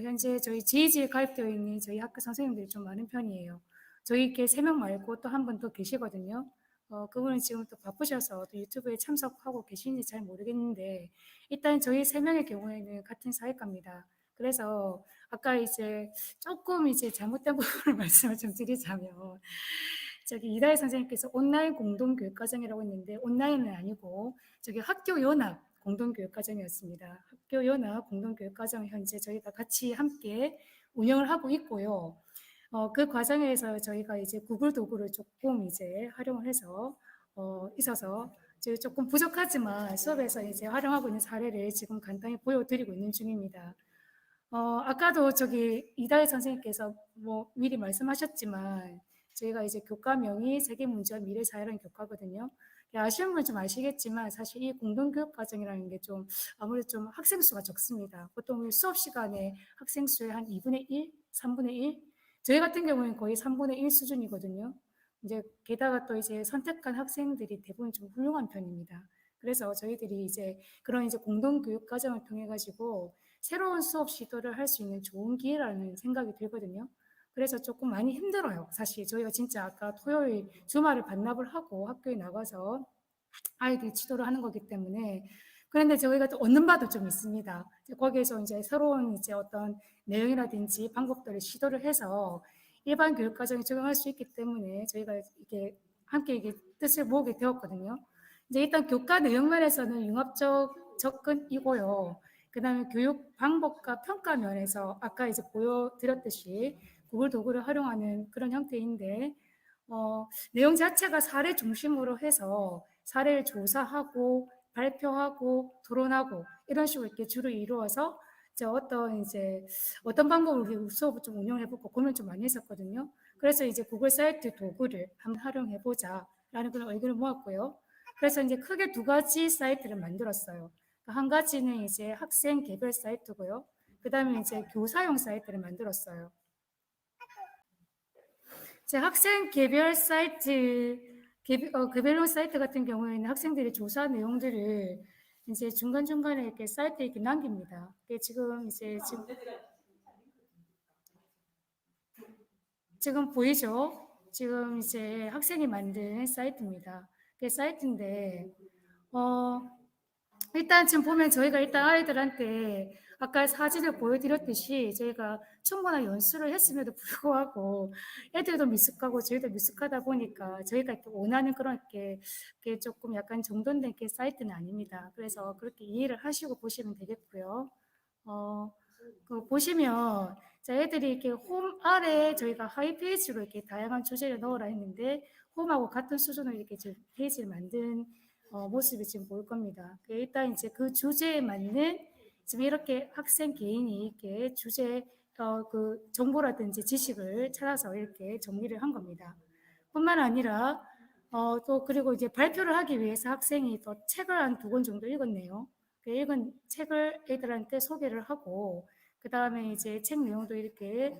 현재 저희 GEG에 가입되어 있는 저희 학교 선생님들이 좀 많은 편이에요. 저희께 3명 말고 또 한 분 더 계시거든요. 그분은 지금 또 바쁘셔서 또 유튜브에 참석하고 계신지 잘 모르겠는데, 일단 저희 3명의 경우에는 같은 사회과입니다. 그래서 아까 이제 조금 이제 잘못된 부분을 말씀을 좀 드리자면, 저기 이다혜 선생님께서 온라인 공동교육과정이라고 했는데, 온라인은 아니고 저기 학교 연합 공동교육과정이었습니다. 학교 연합 공동교육과정 현재 저희가 같이 함께 운영을 하고 있고요. 그 과정에서 저희가 이제 구글 도구를 조금 이제 활용을 해서 있어서 저희 조금 부족하지만 수업에서 이제 활용하고 있는 사례를 지금 간단히 보여드리고 있는 중입니다. 아까도 저기 이다혜 선생님께서 뭐 미리 말씀하셨지만 저희가 이제 교과명이 세계문제와 미래사회라는 교과거든요. 아시는 분 좀 아시겠지만 사실 이 공동교육과정이라는 게 좀 아무래도 좀 학생 수가 적습니다. 보통 수업 시간에 학생 수의 한 2분의 1, 3분의 1, 저희 같은 경우는 거의 3분의 1 수준이거든요. 이제 게다가 또 이제 선택한 학생들이 대부분 좀 훌륭한 편입니다. 그래서 저희들이 이제 그런 이제 공동교육과정을 통해 가지고 새로운 수업 시도를 할 수 있는 좋은 기회라는 생각이 들거든요. 그래서 조금 많이 힘들어요. 사실 저희가 진짜 아까 토요일 주말에 반납을 하고 학교에 나가서 아이들 지도를 하는 거기 때문에 그런데 저희가 또 얻는 바도 좀 있습니다. 거기에서 이제 새로운 이제 어떤 내용이라든지 방법들을 시도를 해서 일반 교육과정에 적용할 수 있기 때문에 저희가 이게 함께 이게 뜻을 모으게 되었거든요. 이제 일단 교과 내용 면에서는 융합적 접근이고요. 그다음에 교육 방법과 평가 면에서 아까 이제 보여드렸듯이 구글 도구를 활용하는 그런 형태인데 내용 자체가 사례 중심으로 해서 사례를 조사하고 발표하고 토론하고 이런 식으로 이렇게 주로 이루어서 이제 어떤 방법을 우리 수업을 좀 운영해보고 고민 좀 많이 했었거든요. 그래서 이제 구글 사이트 도구를 한번 활용해보자라는 그런 의견을 모았고요. 그래서 이제 크게 두 가지 사이트를 만들었어요. 한 가지는 이제 학생 개별 사이트고요. 그 다음에 이제 교사용 사이트를 만들었어요. 제 학생 개별 사이트, 개별용 사이트 같은 경우에는 학생들이 조사 내용들을 이제 중간중간에 이렇게 사이트에 이렇게 남깁니다. 지금 보이죠? 지금 이제 학생이 만든 사이트입니다. 그 사이트인데, 일단 지금 보면 저희가 일단 아이들한테 아까 사진을 보여드렸듯이 저희가 충분한 연수를 했음에도 불구하고 애들도 미숙하고 저희도 미숙하다 보니까 저희가 이렇게 원하는 그런 이렇게 조금 약간 정돈된 게 사이트는 아닙니다. 그래서 그렇게 이해를 하시고 보시면 되겠고요. 보시면 자, 애들이 이렇게 홈 아래 저희가 하이 페이지로 이렇게 다양한 주제를 넣으라 했는데 홈하고 같은 수준으로 이렇게 지금 페이지를 만든 모습이 지금 보일 겁니다. 일단 이제 그 주제에 맞는 지금 이렇게 학생 개인이 이렇게 주제 그 정보라든지 지식을 찾아서 이렇게 정리를 한 겁니다. 뿐만 아니라 또 그리고 이제 발표를 하기 위해서 학생이 또 책을 한 2권 정도 읽었네요. 그 읽은 책을 애들한테 소개를 하고 그 다음에 이제 책 내용도 이렇게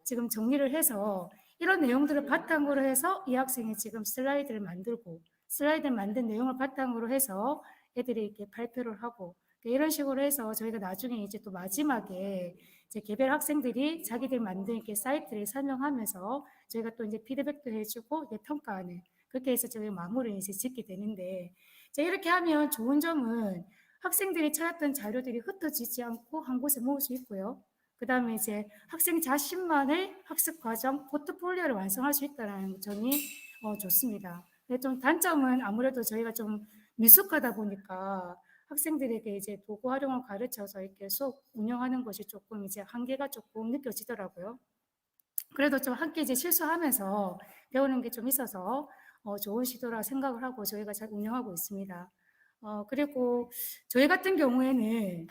지금 정리를 해서 이런 내용들을 바탕으로 해서 이 학생이 지금 슬라이드를 만든 내용을 바탕으로 해서 애들이 이렇게 발표를 하고 이런 식으로 해서 저희가 나중에 이제 또 마지막에 이제 개별 학생들이 자기들 만든 이렇게 사이트를 설명하면서 저희가 또 이제 피드백도 해주고 이제 평가하는 그렇게 해서 저희 마무리를 이제 짓게 되는데 이렇게 하면 좋은 점은 학생들이 찾았던 자료들이 흩어지지 않고 한 곳에 모을 수 있고요. 그 다음에 이제 학생 자신만의 학습 과정, 포트폴리오를 완성할 수 있다는 점이 좋습니다. 근데 좀 단점은 아무래도 저희가 좀 미숙하다 보니까 학생들에게 이제 도구 활용을 가르쳐서 이렇게 수업 운영하는 것이 조금 이제 한계가 조금 느껴지더라고요. 그래도 좀 함께 이제 실수하면서 배우는 게 좀 있어서 좋은 시도라 생각을 하고 저희가 잘 운영하고 있습니다. 그리고 저희 같은 경우에는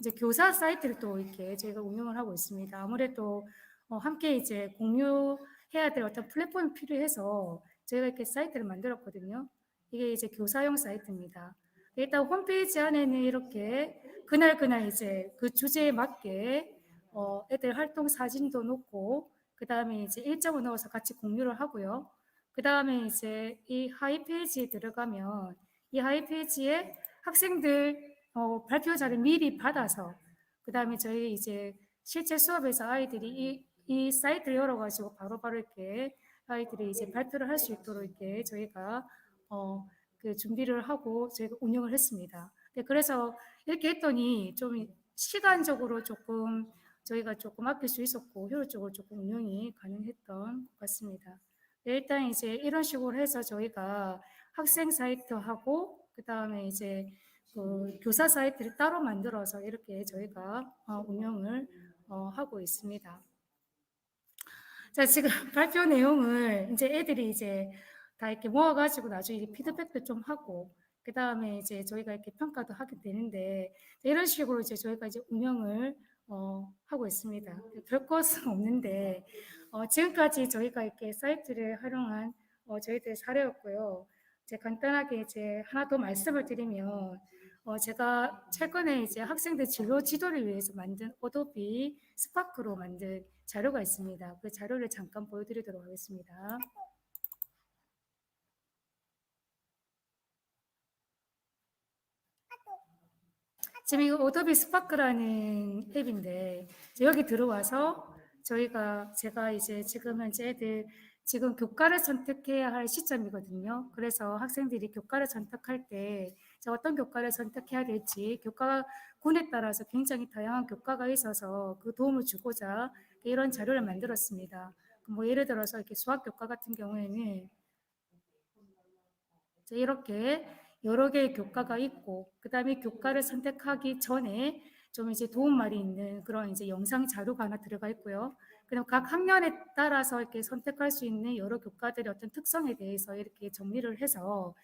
이제 교사 사이트를 또 이렇게 저희가 운영을 하고 있습니다. 아무래도 함께 이제 공유해야 될 어떤 플랫폼이 필요해서 저희가 이렇게 사이트를 만들었거든요. 이게 이제 교사용 사이트입니다. 일단 홈페이지 안에는 이렇게 그날 이제 그 주제에 맞게 애들 활동 사진도 놓고 그 다음에 이제 일정을 넣어서 같이 공유를 하고요. 그 다음에 이제 이 하이 페이지에 들어가면 이 하이 페이지에 학생들 발표 자료 미리 받아서 그 다음에 저희 이제 실제 수업에서 아이들이 이 사이트를 열어가지고 바로바로 이렇게 아이들이 이제 발표를 할 수 있도록 이렇게 저희가 그 준비를 하고 저희가 운영을 했습니다. 그래서 이렇게 했더니 좀 시간적으로 조금 저희가 조금 아낄 수 있었고 효율적으로 조금 운영이 가능했던 것 같습니다. 일단 이제 이런 식으로 해서 저희가 학생 사이트하고 그 다음에 이제 그 교사 사이트를 따로 만들어서 이렇게 저희가 운영을 하고 있습니다. 자, 지금 발표 내용을 이제 애들이 이제 다 이렇게 모아가지고 나중에 피드백도 좀 하고 그 다음에 이제 저희가 이렇게 평가도 하게 되는데 이런 식으로 이제 저희가 이제 운영을 하고 있습니다. 별 것은 없는데 지금까지 저희가 이렇게 사이트를 활용한 저희들의 사례였고요. 이제 간단하게 이제 하나 더 말씀을 드리면 제가 최근에 이제 학생들 진로 지도를 위해서 만든 어도비 스파크로 만든 자료가 있습니다. 그 자료를 잠깐 보여드리도록 하겠습니다. 지금 이거 어도비 스파크라는 앱인데 이제 여기 들어와서 제가 이제 지금 현재 애들 지금 교과를 선택해야 할 시점이거든요. 그래서 학생들이 교과를 선택할 때 이제 어떤 교과를 선택해야 될지 교과군에 따라서 굉장히 다양한 교과가 있어서 그 도움을 주고자 이런 자료를 만들었습니다. 뭐 예를 들어서 이렇게 수학 교과 같은 경우에는 이제 이렇게 여러 개의 교과가 있고, 그 다음에 교과를 선택하기 전에 좀 이제 도움말이 있는 그런 이제 영상 자료가 하나 들어가 있고요. 그다음 각 학년에 따라서 이렇게 선택할 수 있는 여러 교과들의 어떤 특성에 대해서 이렇게 정리를 해서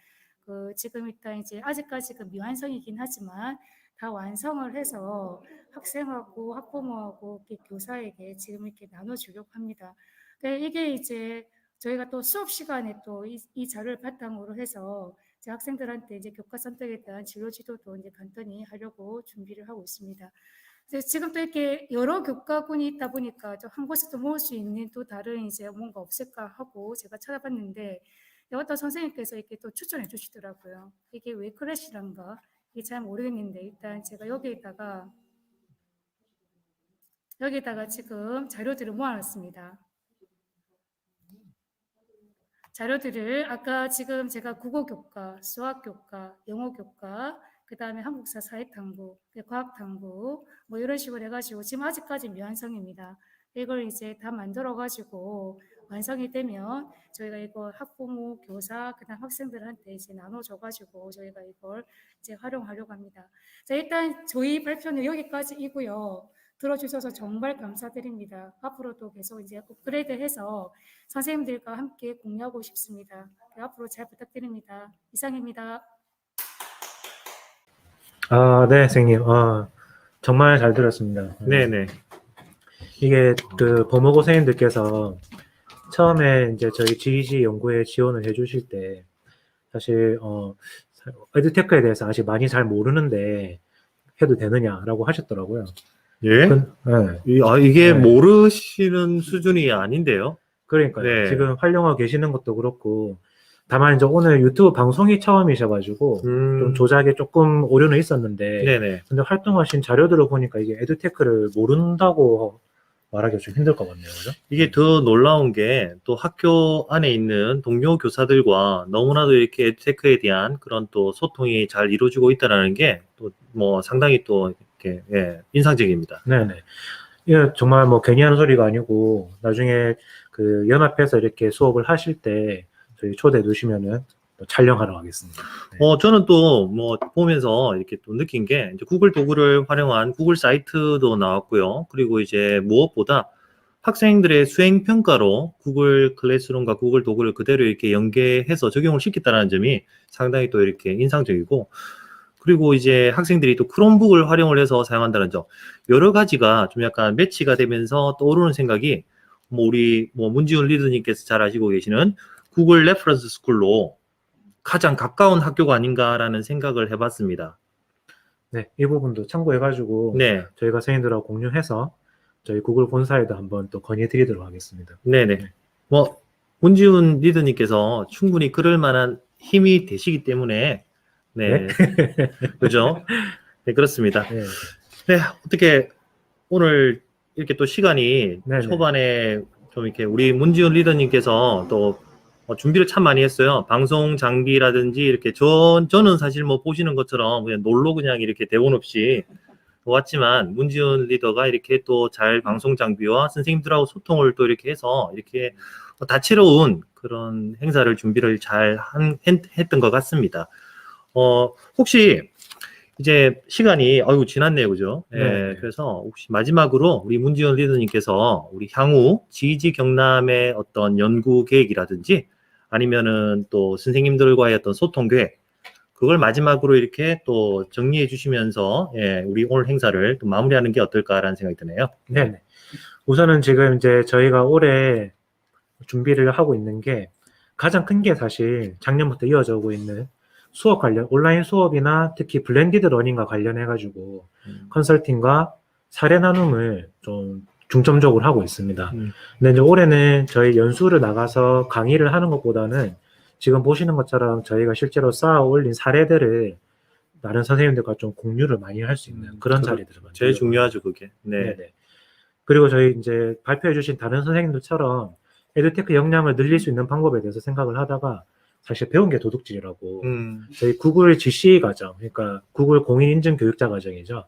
지금 일단 이제 아직까지 미완성이긴 하지만 다 완성을 해서 학생하고 학부모하고 이렇게 교사에게 지금 이렇게 나눠주려고 합니다. 이게 이제 저희가 또 수업 시간에 또 이 자료를 바탕으로 해서 이제 학생들한테 이제 교과 선택에 대한 진로 지도도 이제 간단히 하려고 준비를 하고 있습니다. 지금 또 이렇게 여러 교과군이 있다 보니까 좀 한 곳에 또 모을 수 있는 또 다른 이제 뭔가 없을까 하고 제가 찾아봤는데 어떤 선생님께서 이렇게 또 추천해 주시더라고요. 이게 왜 크래시란가? 이게 잘 모르겠는데 일단 제가 여기에다가 지금 자료들을 모아놨습니다. 자료들을 아까 지금 제가 국어교과, 수학교과, 영어교과, 그 다음에 한국사 사회탐구, 과학탐구 뭐 이런 식으로 해가지고 지금 아직까지 미완성입니다. 이걸 이제 다 만들어가지고 완성이 되면 저희가 이거 학부모, 교사, 그다음 학생들한테 이제 나눠줘가지고 저희가 이걸 이제 활용하려고 합니다. 자, 일단 저희 발표는 여기까지이고요. 들어주셔서 정말 감사드립니다. 앞으로도 계속 이제 업그레이드해서 선생님들과 함께 공유하고 싶습니다. 앞으로 잘 부탁드립니다. 이상입니다.
네, 선생님. 정말 잘 들었습니다.
네네.
이게 법무고 선생님들께서 처음에 이제 저희 GEG 연구에 지원을 해주실 때 사실 에듀테크에 대해서 아직 많이 잘 모르는데 해도 되느냐라고 하셨더라고요.
예?
네.
이게
네.
모르시는 수준이 아닌데요?
그러니까요.
네.
지금 활용하고 계시는 것도 그렇고, 다만 이제 오늘 유튜브 방송이 처음이셔가지고 좀 조작에 조금 오류는 있었는데,
네네.
근데 활동하신 자료들을 보니까 이게 에듀테크를 모른다고 말하기가 좀 힘들 것 같네요, 그죠?
이게 더 놀라운 게 또 학교 안에 있는 동료 교사들과 너무나도 이렇게 에듀테크에 대한 그런 또 소통이 잘 이루어지고 있다는 게 또 뭐 상당히 또 이렇게 인상적입니다.
네네. 이게 정말 뭐 괜히 하는 소리가 아니고 나중에 연합해서 이렇게 수업을 하실 때 저희 초대해 주시면은 또 촬영하러 가겠습니다. 네.
저는 또 뭐 보면서 이렇게 또 느낀 게 이제 구글 도구를 활용한 구글 사이트도 나왔고요. 그리고 이제 무엇보다 학생들의 수행 평가로 구글 클래스룸과 구글 도구를 그대로 이렇게 연계해서 적용을 시켰다는 점이 상당히 또 이렇게 인상적이고, 그리고 이제 학생들이 또 크롬북을 활용을 해서 사용한다는 점, 여러 가지가 좀 약간 매치가 되면서 떠오르는 생각이 우리 문지훈 리더님께서 잘 아시고 계시는 구글 레퍼런스 스쿨로 가장 가까운 학교가 아닌가라는 생각을 해봤습니다.
네, 이 부분도 참고해가지고
네,
저희가 선생님들하고 공유해서 저희 구글 본사에도 한번 또 건의해드리도록 하겠습니다.
네네. 문지훈 리더님께서 충분히 그럴 만한 힘이 되시기 때문에 네, 그죠? 네, 그렇습니다.
네.
네, 어떻게 오늘 이렇게 또 시간이
네네.
초반에 좀 이렇게 우리 문지훈 리더님께서 또 준비를 참 많이 했어요. 방송 장비라든지 이렇게 저는 사실 뭐 보시는 것처럼 그냥 놀러 그냥 이렇게 대본 없이 왔지만 문지훈 리더가 이렇게 또 잘 방송 장비와 선생님들하고 소통을 또 이렇게 해서 이렇게 다채로운 그런 행사를 준비를 잘 했던 것 같습니다. 혹시 이제 시간이 지났네요, 그죠?
네.
그래서 혹시 마지막으로 우리 문지훈 리더님께서 우리 향후 GEG 경남의 어떤 연구 계획이라든지 아니면은 또 선생님들과의 어떤 소통 계획, 그걸 마지막으로 이렇게 또 정리해 주시면서 우리 오늘 행사를 또 마무리하는 게 어떨까라는 생각이 드네요.
네. 우선은 지금 이제 저희가 올해 준비를 하고 있는 게 가장 큰 게 사실 작년부터 이어져 오고 있는 수업 관련, 온라인 수업이나 특히 블렌디드 러닝과 관련해가지고 컨설팅과 사례 나눔을 좀 중점적으로 하고 있습니다. 근데 이제 올해는 저희 연수를 나가서 강의를 하는 것보다는 지금 보시는 것처럼 저희가 실제로 쌓아 올린 사례들을 다른 선생님들과 좀 공유를 많이 할 수 있는 그런 자리들을 만들어요.
제일 중요하죠, 그게. 네.
네네. 그리고 저희 이제 발표해주신 다른 선생님들처럼 에듀테크 역량을 늘릴 수 있는 방법에 대해서 생각을 하다가 사실 배운 게 도둑질이라고 저희 구글 GC 과정, 그러니까 구글 공인인증 교육자 과정이죠.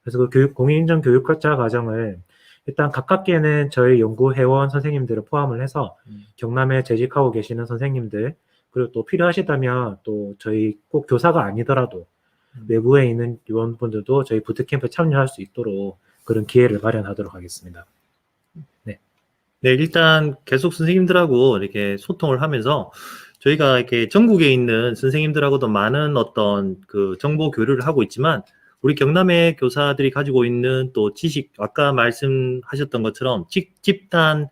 그래서 그 공인인증 교육자 과정을 일단 가깝게는 저희 연구회원 선생님들을 포함을 해서 경남에 재직하고 계시는 선생님들, 그리고 또 필요하시다면 또 저희 꼭 교사가 아니더라도 외부에 있는 요원분들도 저희 부트캠프에 참여할 수 있도록 그런 기회를 마련하도록 하겠습니다.
네, 일단 계속 선생님들하고 이렇게 소통을 하면서 저희가 이렇게 전국에 있는 선생님들하고도 많은 어떤 그 정보 교류를 하고 있지만 우리 경남의 교사들이 가지고 있는 또 지식, 아까 말씀하셨던 것처럼 집단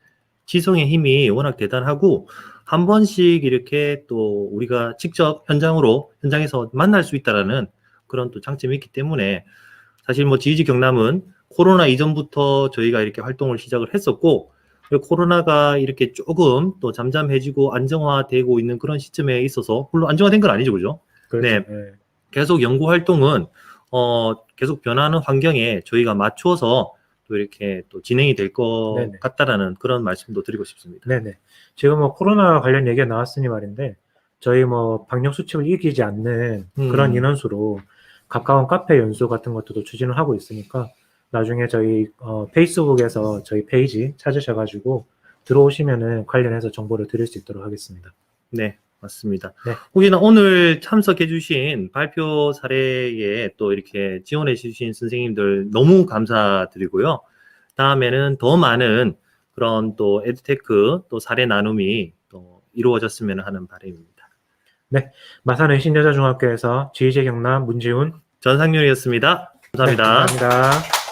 지성의 힘이 워낙 대단하고 한 번씩 이렇게 또 우리가 직접 현장에서 만날 수 있다라는 그런 또 장점이 있기 때문에 사실 뭐 GEG 경남은 코로나 이전부터 저희가 이렇게 활동을 시작을 했었고 코로나가 이렇게 조금 또 잠잠해지고 안정화되고 있는 그런 시점에 있어서 물론 안정화된 건 아니죠, 그죠?
그렇죠.
네. 계속 연구 활동은 계속 변하는 환경에 저희가 맞추어서 또 이렇게 또 진행이 될 것
네네.
같다라는 그런 말씀도 드리고 싶습니다.
네네. 지금 뭐 코로나 관련 얘기가 나왔으니 말인데 저희 뭐 방역 수칙을 이기지 않는 그런 인원수로 가까운 카페 연수 같은 것도 추진을 하고 있으니까 나중에 저희 페이스북에서 저희 페이지 찾으셔가지고 들어오시면은 관련해서 정보를 드릴 수 있도록 하겠습니다.
네, 맞습니다.
네.
혹시나 오늘 참석해주신 발표 사례에 또 이렇게 지원해주신 선생님들 너무 감사드리고요. 다음에는 더 많은 그런 또 에듀테크 또 사례 나눔이 또 이루어졌으면 하는 바람입니다.
네, 마산의 신여자중학교에서 GEG 경남 문지훈
전상윤이었습니다. 감사합니다.
네, 감사합니다.